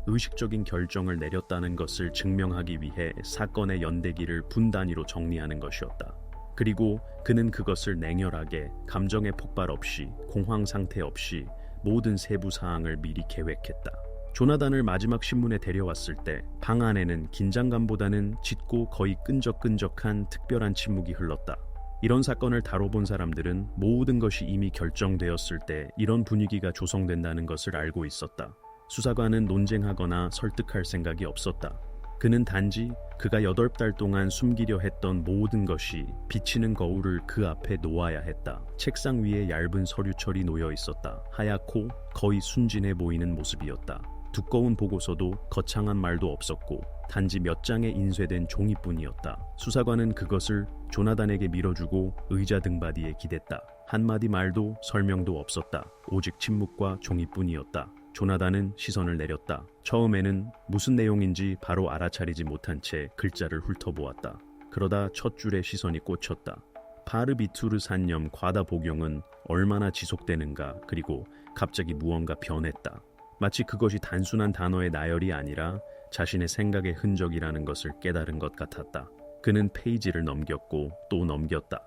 의식적인 결정을 내렸다는 것을 증명하기 위해 사건의 연대기를 분 단위로 정리하는 것이었다. 그리고 그는 그것을 냉혈하게 감정의 폭발 없이 공황 상태 없이 모든 세부 사항을 미리 계획했다. 조나단을 마지막 신문에 데려왔을 때 방 안에는 긴장감보다는 짙고 거의 끈적끈적한 특별한 침묵이 흘렀다. 이런 사건을 다뤄본 사람들은 모든 것이 이미 결정되었을 때 이런 분위기가 조성된다는 것을 알고 있었다. 수사관은 논쟁하거나 설득할 생각이 없었다. 그는 단지 그가 8달 동안 숨기려 했던 모든 것이 비치는 거울을 그 앞에 놓아야 했다. 책상 위에 얇은 서류철이 놓여 있었다. 하얗고 거의 순진해 보이는 모습이었다. 두꺼운 보고서도 거창한 말도 없었고 단지 몇 장의 인쇄된 종이뿐이었다. 수사관은 그것을 조나단에게 밀어주고 의자 등받이에 기댔다. 한마디 말도 설명도 없었다. 오직 침묵과 종이뿐이었다. 조나단은 시선을 내렸다. 처음에는 무슨 내용인지 바로 알아차리지 못한 채 글자를 훑어보았다. 그러다 첫 줄에 시선이 꽂혔다. 파르비투르 산염 과다 복용은 얼마나 지속되는가, 그리고 갑자기 무언가 변했다. 마치 그것이 단순한 단어의 나열이 아니라 자신의 생각의 흔적이라는 것을 깨달은 것 같았다. 그는 페이지를 넘겼고 또 넘겼다.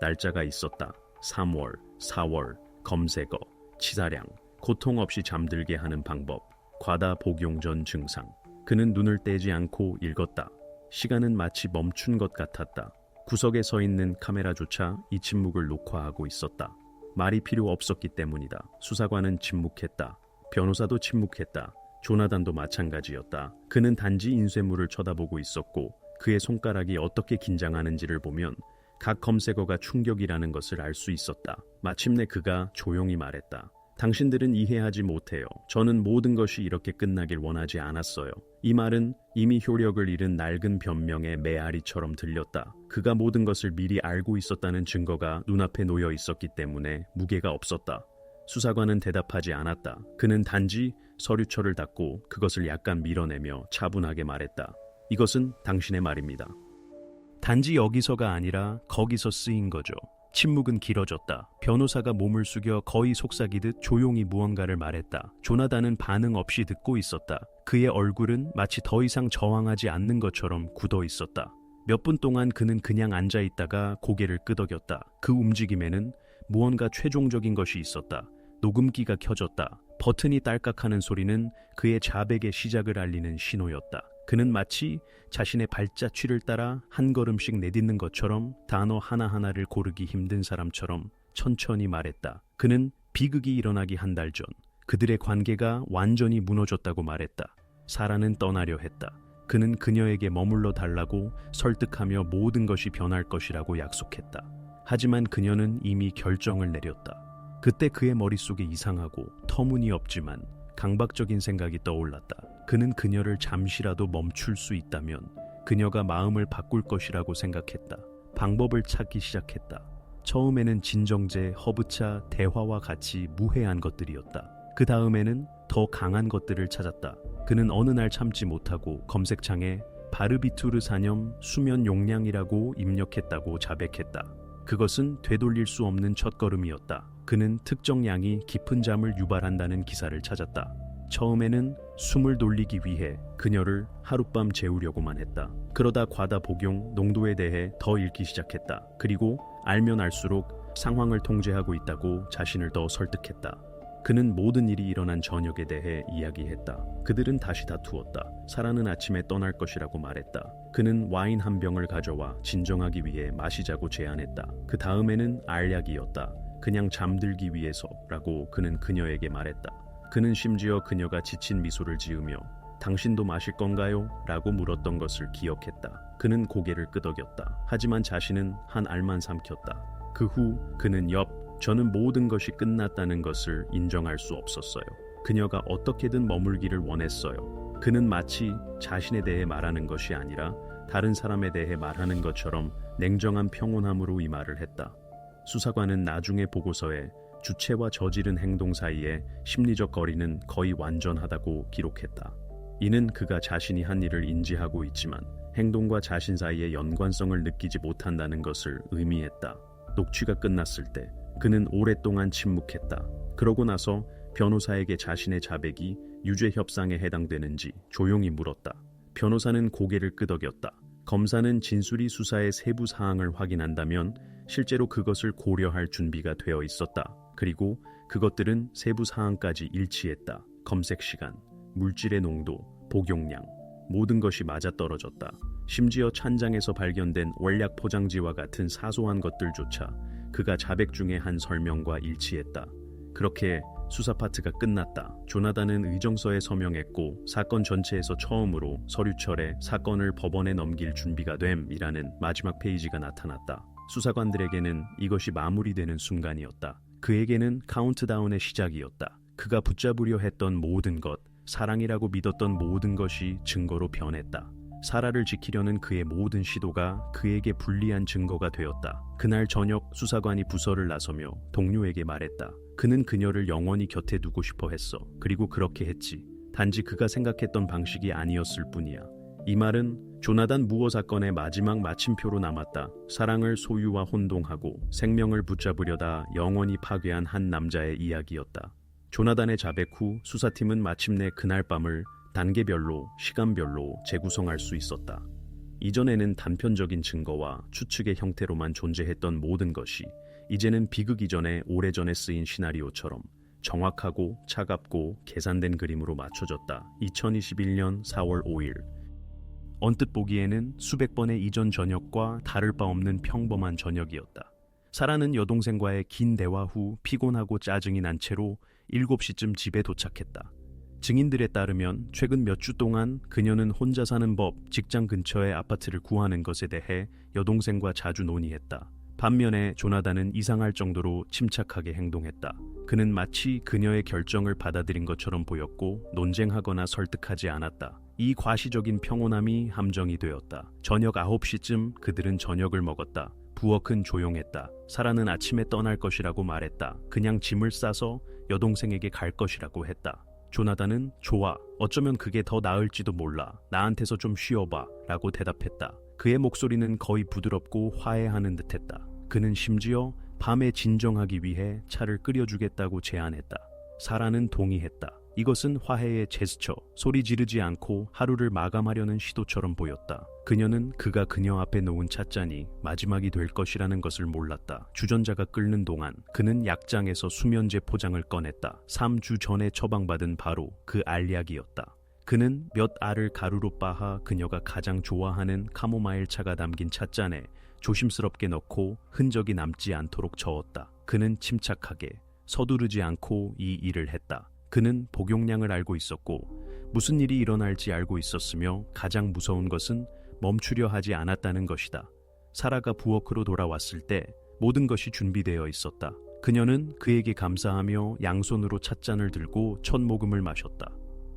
날짜가 있었다. 3월, 4월, 검색어, 치사량, 고통 없이 잠들게 하는 방법, 과다 복용 전 증상. 그는 눈을 떼지 않고 읽었다. 시간은 마치 멈춘 것 같았다. 구석에 서 있는 카메라조차 이 침묵을 녹화하고 있었다. 말이 필요 없었기 때문이다. 수사관은 침묵했다. 변호사도 침묵했다. 조나단도 마찬가지였다. 그는 단지 인쇄물을 쳐다보고 있었고 그의 손가락이 어떻게 긴장하는지를 보면 각 검색어가 충격이라는 것을 알 수 있었다. 마침내 그가 조용히 말했다. 당신들은 이해하지 못해요. 저는 모든 것이 이렇게 끝나길 원하지 않았어요. 이 말은 이미 효력을 잃은 낡은 변명의 메아리처럼 들렸다. 그가 모든 것을 미리 알고 있었다는 증거가 눈앞에 놓여 있었기 때문에 무게가 없었다. 수사관은 대답하지 않았다. 그는 단지 서류철을 닫고 그것을 약간 밀어내며 차분하게 말했다. 이것은 당신의 말입니다. 단지 여기서가 아니라 거기서 쓰인 거죠. 침묵은 길어졌다. 변호사가 몸을 숙여 거의 속삭이듯 조용히 무언가를 말했다. 조나단은 반응 없이 듣고 있었다. 그의 얼굴은 마치 더 이상 저항하지 않는 것처럼 굳어 있었다. 몇 분 동안 그는 그냥 앉아 있다가 고개를 끄덕였다. 그 움직임에는 무언가 최종적인 것이 있었다. 녹음기가 켜졌다. 버튼이 딸깍하는 소리는 그의 자백의 시작을 알리는 신호였다. 그는 마치 자신의 발자취를 따라 한 걸음씩 내딛는 것처럼 단어 하나하나를 고르기 힘든 사람처럼 천천히 말했다. 그는 비극이 일어나기 한 달 전 그들의 관계가 완전히 무너졌다고 말했다. 사라는 떠나려 했다. 그는 그녀에게 머물러 달라고 설득하며 모든 것이 변할 것이라고 약속했다. 하지만 그녀는 이미 결정을 내렸다. 그때 그의 머릿속에 이상하고 터무니없지만 강박적인 생각이 떠올랐다. 그는 그녀를 잠시라도 멈출 수 있다면 그녀가 마음을 바꿀 것이라고 생각했다. 방법을 찾기 시작했다. 처음에는 진정제, 허브차, 대화와 같이 무해한 것들이었다. 그 다음에는 더 강한 것들을 찾았다. 그는 어느 날 참지 못하고 검색창에 바르비투르 산염 수면 용량이라고 입력했다고 자백했다. 그것은 되돌릴 수 없는 첫걸음이었다. 그는 특정 양이 깊은 잠을 유발한다는 기사를 찾았다. 처음에는 숨을 돌리기 위해 그녀를 하룻밤 재우려고만 했다. 그러다 과다 복용, 농도에 대해 더 읽기 시작했다. 그리고 알면 알수록 상황을 통제하고 있다고 자신을 더 설득했다. 그는 모든 일이 일어난 저녁에 대해 이야기했다. 그들은 다시 다투었다. 사라는 아침에 떠날 것이라고 말했다. 그는 와인 한 병을 가져와 진정하기 위해 마시자고 제안했다. 그 다음에는 알약이었다. 그냥 잠들기 위해서라고 그는 그녀에게 말했다. 그는 심지어 그녀가 지친 미소를 지으며 당신도 마실 건가요? 라고 물었던 것을 기억했다. 그는 고개를 끄덕였다. 하지만 자신은 한 알만 삼켰다. 그 후 그는 저는 모든 것이 끝났다는 것을 인정할 수 없었어요. 그녀가 어떻게든 머물기를 원했어요. 그는 마치 자신에 대해 말하는 것이 아니라 다른 사람에 대해 말하는 것처럼 냉정한 평온함으로 이 말을 했다. 수사관은 나중에 보고서에 주체와 저지른 행동 사이에 심리적 거리는 거의 완전하다고 기록했다. 이는 그가 자신이 한 일을 인지하고 있지만 행동과 자신 사이의 연관성을 느끼지 못한다는 것을 의미했다. 녹취가 끝났을 때 그는 오랫동안 침묵했다. 그러고 나서 변호사에게 자신의 자백이 유죄 협상에 해당되는지 조용히 물었다. 변호사는 고개를 끄덕였다. 검사는 진술이 수사의 세부 사항을 확인한다면 실제로 그것을 고려할 준비가 되어 있었다. 그리고 그것들은 세부 사항까지 일치했다. 검색 시간, 물질의 농도, 복용량, 모든 것이 맞아떨어졌다. 심지어 찬장에서 발견된 원약 포장지와 같은 사소한 것들조차 그가 자백 중의 한 설명과 일치했다. 그렇게 수사 파트가 끝났다. 조나단은 의정서에 서명했고 사건 전체에서 처음으로 서류철에 사건을 법원에 넘길 준비가 됨이라는 마지막 페이지가 나타났다. 수사관들에게는 이것이 마무리되는 순간이었다. 그에게는 카운트다운의 시작이었다. 그가 붙잡으려 했던 모든 것, 사랑이라고 믿었던 모든 것이 증거로 변했다. 사라를 지키려는 그의 모든 시도가 그에게 불리한 증거가 되었다. 그날 저녁 수사관이 부서를 나서며 동료에게 말했다. 그는 그녀를 영원히 곁에 두고 싶어 했어. 그리고 그렇게 했지. 단지 그가 생각했던 방식이 아니었을 뿐이야. 이 말은 조나단 무어 사건의 마지막 마침표로 남았다. 사랑을 소유와 혼동하고 생명을 붙잡으려다 영원히 파괴한 한 남자의 이야기였다. 조나단의 자백 후 수사팀은 마침내 그날 밤을 단계별로, 시간별로 재구성할 수 있었다. 이전에는 단편적인 증거와 추측의 형태로만 존재했던 모든 것이 이제는 비극 이전에 오래전에 쓰인 시나리오처럼 정확하고 차갑고 계산된 그림으로 맞춰졌다. 2021년 4월 5일. 언뜻 보기에는 수백 번의 이전 저녁과 다를 바 없는 평범한 저녁이었다. 사라는 여동생과의 긴 대화 후 피곤하고 짜증이 난 채로 7시쯤 집에 도착했다. 증인들에 따르면 최근 몇 주 동안 그녀는 혼자 사는 법, 직장 근처에 아파트를 구하는 것에 대해 여동생과 자주 논의했다. 반면에 조나단은 이상할 정도로 침착하게 행동했다. 그는 마치 그녀의 결정을 받아들인 것처럼 보였고 논쟁하거나 설득하지 않았다. 이 과시적인 평온함이 함정이 되었다. 저녁 9시쯤 그들은 저녁을 먹었다. 부엌은 조용했다. 사라는 아침에 떠날 것이라고 말했다. 그냥 짐을 싸서 여동생에게 갈 것이라고 했다. 조나단은 좋아. 어쩌면 그게 더 나을지도 몰라. 나한테서 좀 쉬어봐. 라고 대답했다. 그의 목소리는 거의 부드럽고 화해하는 듯했다. 그는 심지어 밤에 진정하기 위해 차를 끓여주겠다고 제안했다. 사라는 동의했다. 이것은 화해의 제스처, 소리 지르지 않고 하루를 마감하려는 시도처럼 보였다. 그녀는 그가 그녀 앞에 놓은 찻잔이 마지막이 될 것이라는 것을 몰랐다. 주전자가 끓는 동안 그는 약장에서 수면제 포장을 꺼냈다. 3주 전에 처방받은 바로 그 알약이었다. 그는 몇 알을 가루로 빻아 그녀가 가장 좋아하는 카모마일 차가 담긴 찻잔에 조심스럽게 넣고 흔적이 남지 않도록 저었다. 그는 침착하게 서두르지 않고 이 일을 했다. 그는 복용량을 알고 있었고 무슨 일이 일어날지 알고 있었으며 가장 무서운 것은 멈추려 하지 않았다는 것이다. 사라가 부엌으로 돌아왔을 때 모든 것이 준비되어 있었다. 그녀는 그에게 감사하며 양손으로 찻잔을 들고 첫 모금을 마셨다.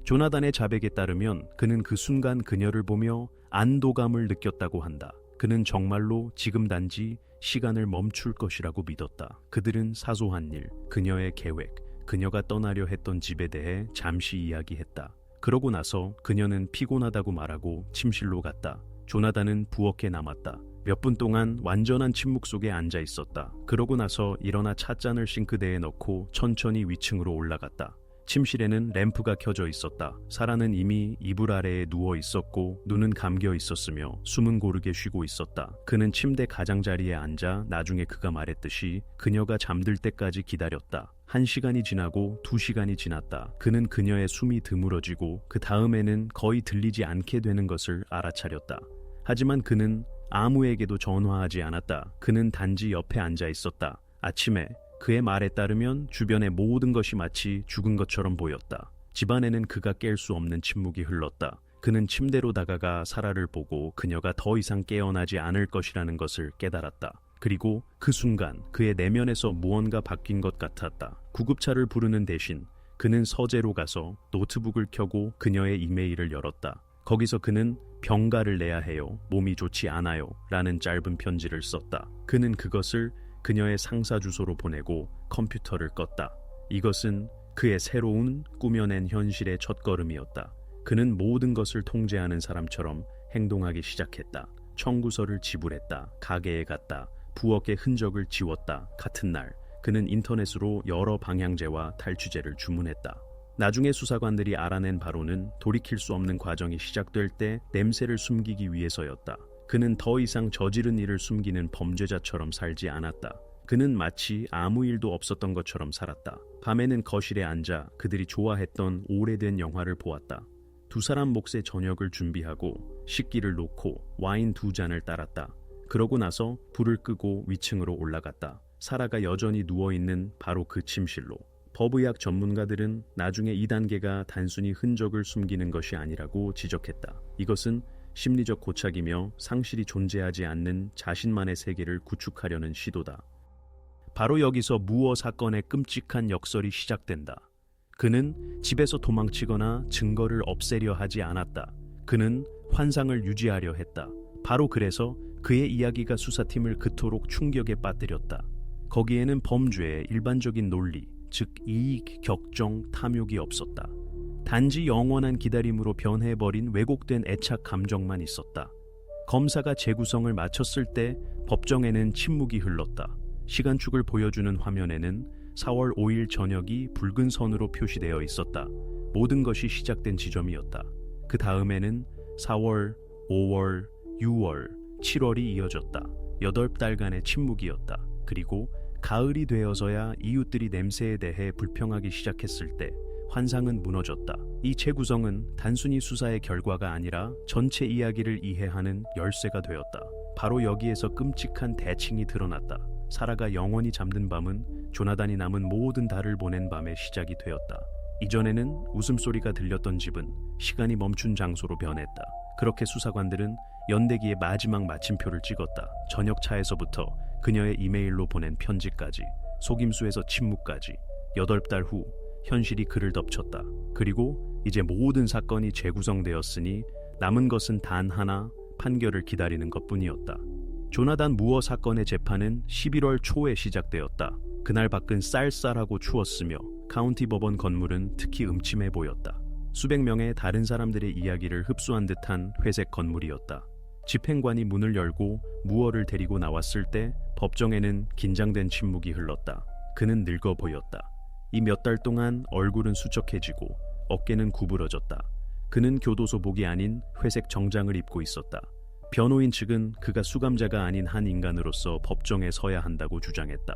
조나단의 자백에 따르면 그는 그 순간 그녀를 보며 안도감을 느꼈다고 한다. 그는 정말로 지금 단지 시간을 멈출 것이라고 믿었다. 그들은 사소한 일, 그녀의 계획, 그녀가 떠나려 했던 집에 대해 잠시 이야기했다. 그러고 나서 그녀는 피곤하다고 말하고 침실로 갔다. 조나단은 부엌에 남았다. 몇 분 동안 완전한 침묵 속에 앉아 있었다. 그러고 나서 일어나 찻잔을 싱크대에 넣고 천천히 위층으로 올라갔다. 침실에는 램프가 켜져 있었다. 사라는 이미 이불 아래에 누워 있었고 눈은 감겨 있었으며 숨은 고르게 쉬고 있었다. 그는 침대 가장자리에 앉아 나중에 그가 말했듯이 그녀가 잠들 때까지 기다렸다. 1시간이 지나고 2시간이 지났다. 그는 그녀의 숨이 드물어지고 그 다음에는 거의 들리지 않게 되는 것을 알아차렸다. 하지만 그는 아무에게도 전화하지 않았다. 그는 단지 옆에 앉아 있었다. 아침에 그의 말에 따르면 주변의 모든 것이 마치 죽은 것처럼 보였다. 집안에는 그가 깰 수 없는 침묵이 흘렀다. 그는 침대로 다가가 사라를 보고 그녀가 더 이상 깨어나지 않을 것이라는 것을 깨달았다. 그리고 그 순간 그의 내면에서 무언가 바뀐 것 같았다. 구급차를 부르는 대신 그는 서재로 가서 노트북을 켜고 그녀의 이메일을 열었다. 거기서 그는 병가를 내야 해요. 몸이 좋지 않아요. 라는 짧은 편지를 썼다. 그는 그것을 그녀의 상사 주소로 보내고 컴퓨터를 껐다. 이것은 그의 새로운 꾸며낸 현실의 첫걸음이었다. 그는 모든 것을 통제하는 사람처럼 행동하기 시작했다. 청구서를 지불했다. 가게에 갔다. 부엌의 흔적을 지웠다. 같은 날 그는 인터넷으로 여러 방향제와 탈취제를 주문했다. 나중에 수사관들이 알아낸 바로는 돌이킬 수 없는 과정이 시작될 때 냄새를 숨기기 위해서였다. 그는 더 이상 저지른 일을 숨기는 범죄자처럼 살지 않았다. 그는 마치 아무 일도 없었던 것처럼 살았다. 밤에는 거실에 앉아 그들이 좋아했던 오래된 영화를 보았다. 두 사람 몫의 저녁을 준비하고 식기를 놓고 와인 2잔을 따랐다. 그러고 나서 불을 끄고 위층으로 올라갔다. 사라가 여전히 누워있는 바로 그 침실로. 법의학 전문가들은 나중에 이 단계가 단순히 흔적을 숨기는 것이 아니라고 지적했다. 이것은 심리적 고착이며 상실이 존재하지 않는 자신만의 세계를 구축하려는 시도다. 바로 여기서 무어 사건의 끔찍한 역설이 시작된다. 그는 집에서 도망치거나 증거를 없애려 하지 않았다. 그는 환상을 유지하려 했다. 바로 그래서 그의 이야기가 수사팀을 그토록 충격에 빠뜨렸다. 거기에는 범죄의 일반적인 논리, 즉 이익, 격정, 탐욕이 없었다. 단지 영원한 기다림으로 변해버린 왜곡된 애착 감정만 있었다. 검사가 재구성을 마쳤을 때 법정에는 침묵이 흘렀다. 시간축을 보여주는 화면에는 4월 5일 저녁이 붉은 선으로 표시되어 있었다. 모든 것이 시작된 지점이었다. 그 다음에는 4월, 5월, 6월, 7월이 이어졌다. 8달간의 침묵이었다. 그리고 가을이 되어서야 이웃들이 냄새에 대해 불평하기 시작했을 때 환상은 무너졌다. 이 재구성은 단순히 수사의 결과가 아니라 전체 이야기를 이해하는 열쇠가 되었다. 바로 여기에서 끔찍한 대칭이 드러났다. 사라가 영원히 잠든 밤은 조나단이 남은 모든 달을 보낸 밤의 시작이 되었다. 이전에는 웃음소리가 들렸던 집은 시간이 멈춘 장소로 변했다. 그렇게 수사관들은 연대기의 마지막 마침표를 찍었다. 저녁차에서부터 그녀의 이메일로 보낸 편지까지, 속임수에서 침묵까지 8달 후 현실이 그를 덮쳤다. 그리고 이제 모든 사건이 재구성되었으니 남은 것은 단 하나, 판결을 기다리는 것뿐이었다. 조나단 무어 사건의 재판은 11월 초에 시작되었다. 그날 밖은 쌀쌀하고 추웠으며 카운티 법원 건물은 특히 음침해 보였다. 수백 명의 다른 사람들의 이야기를 흡수한 듯한 회색 건물이었다. 집행관이 문을 열고 무어를 데리고 나왔을 때 법정에는 긴장된 침묵이 흘렀다. 그는 늙어 보였다. 이 몇 달 동안 얼굴은 수척해지고 어깨는 구부러졌다. 그는 교도소복이 아닌 회색 정장을 입고 있었다. 변호인 측은 그가 수감자가 아닌 한 인간으로서 법정에 서야 한다고 주장했다.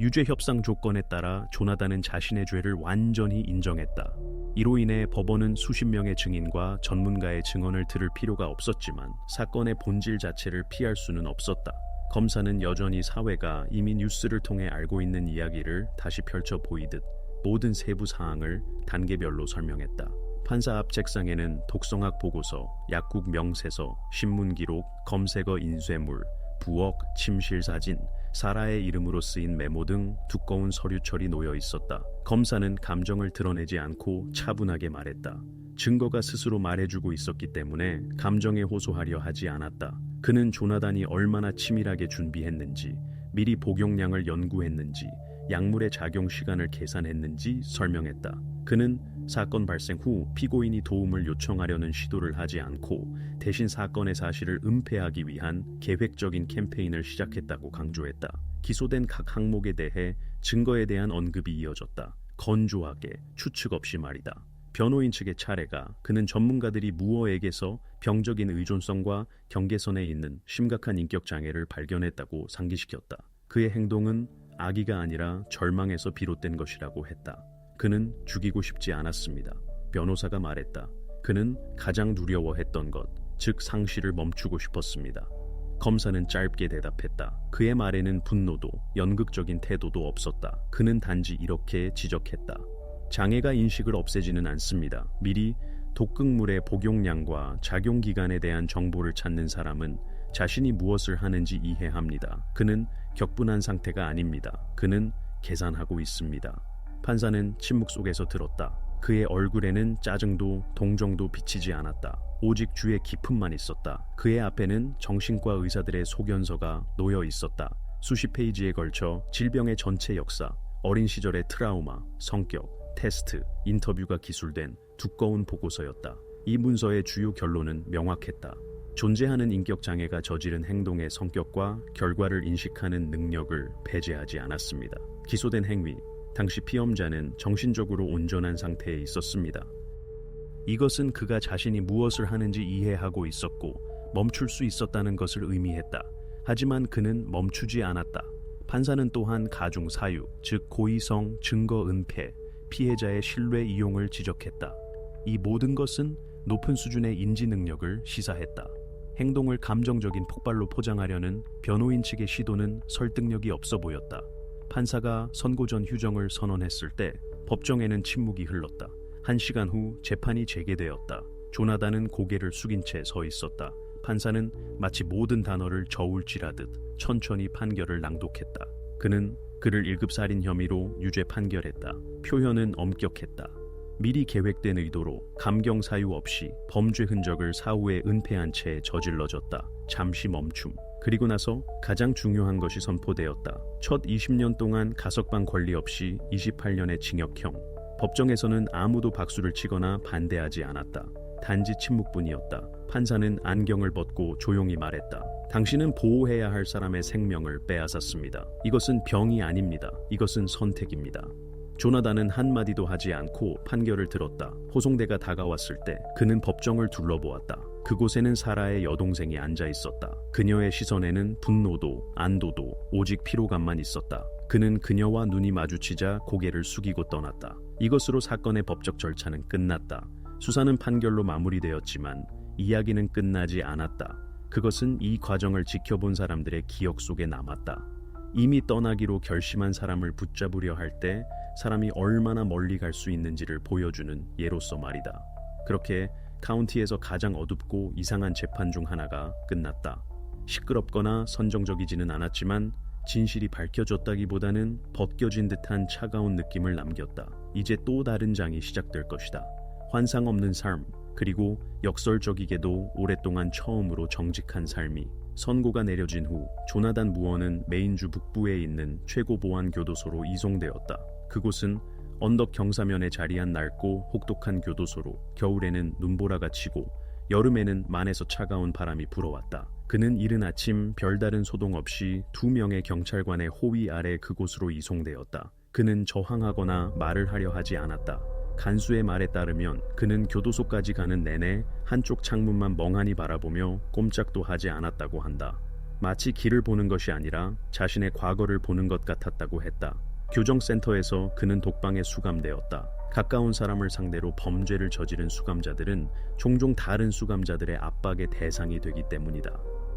유죄 협상 조건에 따라 조나단은 자신의 죄를 완전히 인정했다. 이로 인해 법원은 수십 명의 증인과 전문가의 증언을 들을 필요가 없었지만 사건의 본질 자체를 피할 수는 없었다. 검사는 여전히 사회가 이미 뉴스를 통해 알고 있는 이야기를 다시 펼쳐 보이듯 모든 세부 사항을 단계별로 설명했다. 판사 앞 책상에는 독성학 보고서, 약국 명세서, 신문 기록, 검색어 인쇄물, 부엌, 침실 사진, 사라의 이름으로 쓰인 메모 등 두꺼운 서류철이 놓여 있었다. 검사는 감정을 드러내지 않고 차분하게 말했다. 증거가 스스로 말해주고 있었기 때문에 감정에 호소하려 하지 않았다. 그는 조나단이 얼마나 치밀하게 준비했는지, 미리 복용량을 연구했는지, 약물의 작용 시간을 계산했는지 설명했다. 그는 사건 발생 후 피고인이 도움을 요청하려는 시도를 하지 않고 대신 사건의 사실을 은폐하기 위한 계획적인 캠페인을 시작했다고 강조했다. 기소된 각 항목에 대해 증거에 대한 언급이 이어졌다. 건조하게, 추측 없이 말이다. 변호인 측의 차례가 그는 전문가들이 무어에게서 병적인 의존성과 경계선에 있는 심각한 인격 장애를 발견했다고 상기시켰다. 그의 행동은 악의가 아니라 절망에서 비롯된 것이라고 했다. 그는 죽이고 싶지 않았습니다. 변호사가 말했다. 그는 가장 두려워했던 것, 즉 상실을 멈추고 싶었습니다. 검사는 짧게 대답했다. 그의 말에는 분노도 연극적인 태도도 없었다. 그는 단지 이렇게 지적했다. 장애가 인식을 없애지는 않습니다. 미리 독극물의 복용량과 작용기간에 대한 정보를 찾는 사람은 자신이 무엇을 하는지 이해합니다. 그는 격분한 상태가 아닙니다. 그는 계산하고 있습니다. 판사는 침묵 속에서 들었다. 그의 얼굴에는 짜증도 동정도 비치지 않았다. 오직 주의 기품만 있었다. 그의 앞에는 정신과 의사들의 소견서가 놓여 있었다. 수십 페이지에 걸쳐 질병의 전체 역사, 어린 시절의 트라우마, 성격, 테스트, 인터뷰가 기술된 두꺼운 보고서였다. 이 문서의 주요 결론은 명확했다. 존재하는 인격장애가 저지른 행동의 성격과 결과를 인식하는 능력을 배제하지 않았습니다. 기소된 행위, 당시 피험자는 정신적으로 온전한 상태에 있었습니다. 이것은 그가 자신이 무엇을 하는지 이해하고 있었고 멈출 수 있었다는 것을 의미했다. 하지만 그는 멈추지 않았다. 판사는 또한 가중 사유, 즉 고의성, 증거 은폐, 피해자의 신뢰 이용을 지적했다. 이 모든 것은 높은 수준의 인지 능력을 시사했다. 행동을 감정적인 폭발로 포장하려는 변호인 측의 시도는 설득력이 없어 보였다. 판사가 선고 전 휴정을 선언했을 때 법정에는 침묵이 흘렀다. 1시간 후 재판이 재개되었다. 조나단은 고개를 숙인 채 서 있었다. 판사는 마치 모든 단어를 저울질하듯 천천히 판결을 낭독했다. 그는 그를 1급 살인 혐의로 유죄 판결했다. 표현은 엄격했다. 미리 계획된 의도로 감경 사유 없이 범죄 흔적을 사후에 은폐한 채 저질러졌다. 잠시 멈춤. 그리고 나서 가장 중요한 것이 선포되었다. 첫 20년 동안 가석방 권리 없이 28년의 징역형. 법정에서는 아무도 박수를 치거나 반대하지 않았다. 단지 침묵뿐이었다. 판사는 안경을 벗고 조용히 말했다. 당신은 보호해야 할 사람의 생명을 빼앗았습니다. 이것은 병이 아닙니다. 이것은 선택입니다. 조나단은 한마디도 하지 않고 판결을 들었다. 호송대가 다가왔을 때 그는 법정을 둘러보았다. 그곳에는 사라의 여동생이 앉아 있었다. 그녀의 시선에는 분노도 안도도 오직 피로감만 있었다. 그는 그녀와 눈이 마주치자 고개를 숙이고 떠났다. 이것으로 사건의 법적 절차는 끝났다. 수사는 판결로 마무리되었지만 이야기는 끝나지 않았다. 그것은 이 과정을 지켜본 사람들의 기억 속에 남았다. 이미 떠나기로 결심한 사람을 붙잡으려 할 때 사람이 얼마나 멀리 갈 수 있는지를 보여주는 예로서 말이다. 그렇게 카운티에서 가장 어둡고 이상한 재판 중 하나가 끝났다. 시끄럽거나 선정적이지는 않았지만 진실이 밝혀졌다기보다는 벗겨진 듯한 차가운 느낌을 남겼다. 이제 또 다른 장이 시작될 것이다. 환상 없는 삶, 그리고 역설적이게도 오랫동안 처음으로 정직한 삶이. 선고가 내려진 후 조나단 무어는 메인주 북부에 있는 최고보안 교도소로 이송되었다. 그곳은 언덕 경사면에 자리한 낡고 혹독한 교도소로 겨울에는 눈보라가 치고 여름에는 만에서 차가운 바람이 불어왔다. 그는 이른 아침 별다른 소동 없이 2명의 경찰관의 호위 아래 그곳으로 이송되었다. 그는 저항하거나 말을 하려 하지 않았다. 간수의 말에 따르면 그는 교도소까지 가는 내내 한쪽 창문만 멍하니 바라보며 꼼짝도 하지 않았다고 한다. 마치 길을 보는 것이 아니라 자신의 과거를 보는 것 같았다고 했다. 교정센터에서 그는 독방에 수감되었다. 가까운 사람을 상대로 범죄를 저지른 수감자들은 종종 다른 수감자들의 압박의 대상이 되기 때문이다.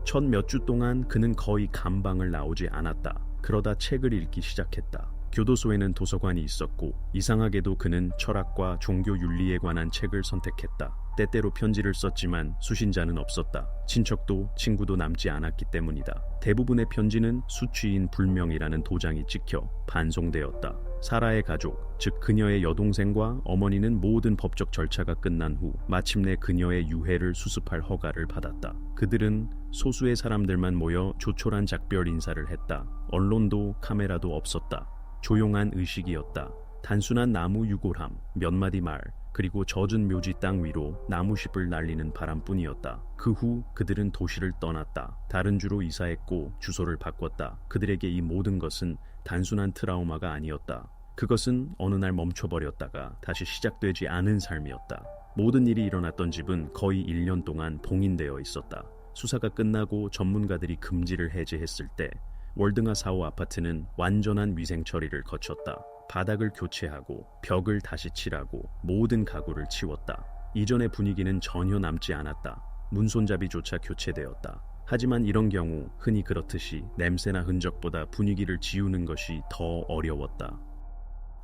첫 몇 주 동안 그는 거의 감방을 나오지 않았다. 그러다 책을 읽기 시작했다. 교도소에는 도서관이 있었고 이상하게도 그는 철학과 종교 윤리에 관한 책을 선택했다. 때때로 편지를 썼지만 수신자는 없었다. 친척도 친구도 남지 않았기 때문이다. 대부분의 편지는 수취인 불명이라는 도장이 찍혀 반송되었다. 사라의 가족, 즉 그녀의 여동생과 어머니는 모든 법적 절차가 끝난 후 마침내 그녀의 유해를 수습할 허가를 받았다. 그들은 소수의 사람들만 모여 조촐한 작별 인사를 했다. 언론도 카메라도 없었다. 조용한 의식이었다. 단순한 나무 유골함, 몇 마디 말, 그리고 젖은 묘지 땅 위로 나무십을 날리는 바람뿐이었다. 그 후 그들은 도시를 떠났다. 다른 주로 이사했고 주소를 바꿨다. 그들에게 이 모든 것은 단순한 트라우마가 아니었다. 그것은 어느 날 멈춰버렸다가 다시 시작되지 않은 삶이었다. 모든 일이 일어났던 집은 거의 1년 동안 봉인되어 있었다. 수사가 끝나고 전문가들이 금지를 해제했을 때 월등하 4호 아파트는 완전한 위생 처리를 거쳤다. 바닥을 교체하고 벽을 다시 칠하고 모든 가구를 치웠다. 이전의 분위기는 전혀 남지 않았다. 문손잡이조차 교체되었다. 하지만 이런 경우 흔히 그렇듯이 냄새나 흔적보다 분위기를 지우는 것이 더 어려웠다.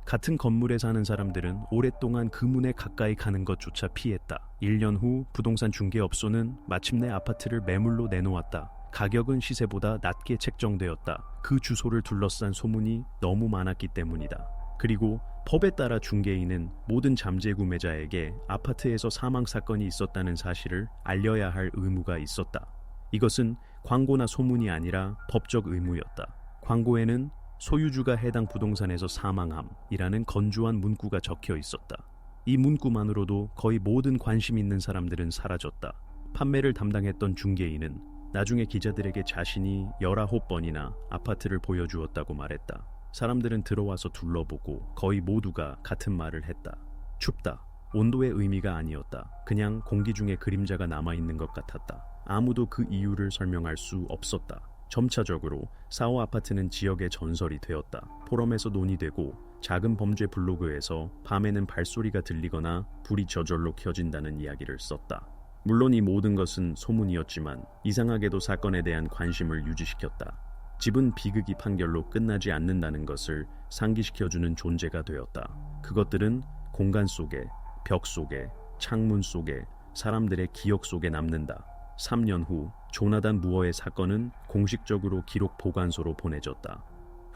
같은 건물에 사는 사람들은 오랫동안 그 문에 가까이 가는 것조차 피했다. 1년 후 부동산 중개업소는 마침내 아파트를 매물로 내놓았다. 가격은 시세보다 낮게 책정되었다. 그 주소를 둘러싼 소문이 너무 많았기 때문이다. 그리고 법에 따라 중개인은 모든 잠재 구매자에게 아파트에서 사망 사건이 있었다는 사실을 알려야 할 의무가 있었다. 이것은 광고나 소문이 아니라 법적 의무였다. 광고에는 소유주가 해당 부동산에서 사망함이라는 건조한 문구가 적혀 있었다. 이 문구만으로도 거의 모든 관심 있는 사람들은 사라졌다. 판매를 담당했던 중개인은 나중에 기자들에게 자신이 19번이나 아파트를 보여주었다고 말했다. 사람들은 들어와서 둘러보고 거의 모두가 같은 말을 했다. 춥다. 온도의 의미가 아니었다. 그냥 공기 중에 그림자가 남아있는 것 같았다. 아무도 그 이유를 설명할 수 없었다. 점차적으로 4호 아파트는 지역의 전설이 되었다. 포럼에서 논의되고 작은 범죄 블로그에서 밤에는 발소리가 들리거나 불이 저절로 켜진다는 이야기를 썼다. 물론 이 모든 것은 소문이었지만 이상하게도 사건에 대한 관심을 유지시켰다. 집은 비극이 판결로 끝나지 않는다는 것을 상기시켜주는 존재가 되었다. 그것들은 공간 속에, 벽 속에, 창문 속에, 사람들의 기억 속에 남는다. 3년 후 조나단 무어의 사건은 공식적으로 기록 보관소로 보내졌다.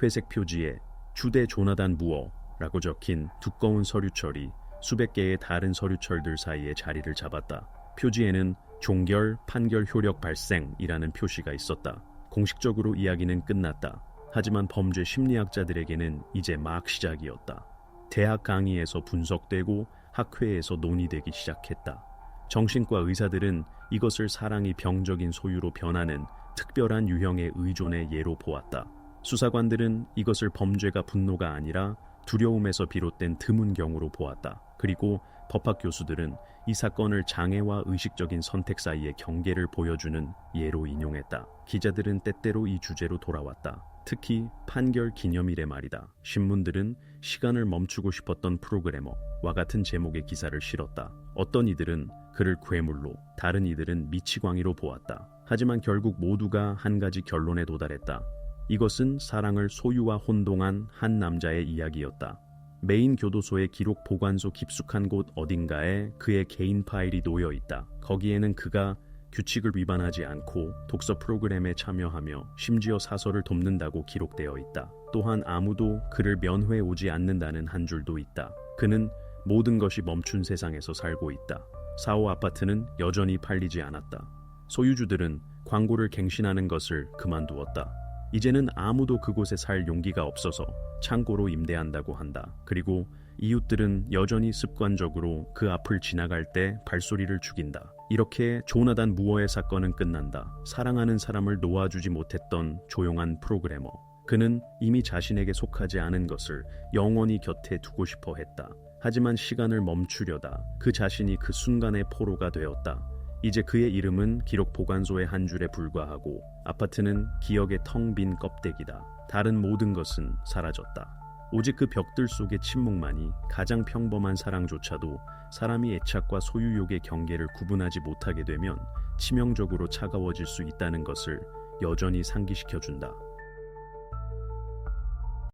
회색 표지에 주대 조나단 무어라고 적힌 두꺼운 서류철이 수백 개의 다른 서류철들 사이에 자리를 잡았다. 표지에는 종결, 판결 효력 발생이라는 표시가 있었다. 공식적으로 이야기는 끝났다. 하지만 범죄 심리학자들에게는 이제 막 시작이었다. 대학 강의에서 분석되고 학회에서 논의되기 시작했다. 정신과 의사들은 이것을 사랑이 병적인 소유로 변하는 특별한 유형의 의존의 예로 보았다. 수사관들은 이것을 범죄가 분노가 아니라 두려움에서 비롯된 드문 경우로 보았다. 그리고 법학 교수들은 이 사건을 장애와 의식적인 선택 사이의 경계를 보여주는 예로 인용했다. 기자들은 때때로 이 주제로 돌아왔다. 특히 판결 기념일에 말이다. 신문들은 시간을 멈추고 싶었던 프로그래머와 같은 제목의 기사를 실었다. 어떤 이들은 그를 괴물로, 다른 이들은 미치광이로 보았다. 하지만 결국 모두가 한 가지 결론에 도달했다. 이것은 사랑을 소유와 혼동한 한 남자의 이야기였다. 메인 교도소의 기록 보관소 깊숙한 곳 어딘가에 그의 개인 파일이 놓여 있다. 거기에는 그가 규칙을 위반하지 않고 독서 프로그램에 참여하며 심지어 사설을 돕는다고 기록되어 있다. 또한 아무도 그를 면회해 오지 않는다는 한 줄도 있다. 그는 모든 것이 멈춘 세상에서 살고 있다. 4호 아파트는 여전히 팔리지 않았다. 소유주들은 광고를 갱신하는 것을 그만두었다. 이제는 아무도 그곳에 살 용기가 없어서 창고로 임대한다고 한다. 그리고 이웃들은 여전히 습관적으로 그 앞을 지나갈 때 발소리를 죽인다. 이렇게 조나단 무어의 사건은 끝난다. 사랑하는 사람을 놓아주지 못했던 조용한 프로그래머. 그는 이미 자신에게 속하지 않은 것을 영원히 곁에 두고 싶어 했다. 하지만 시간을 멈추려다 그 자신이 그 순간의 포로가 되었다. 이제 그의 이름은 기록 보관소의 한 줄에 불과하고 아파트는 기억의 텅 빈 껍데기다. 다른 모든 것은 사라졌다. 오직 그 벽들 속의 침묵만이 가장 평범한 사랑조차도 사람이 애착과 소유욕의 경계를 구분하지 못하게 되면 치명적으로 차가워질 수 있다는 것을 여전히 상기시켜준다.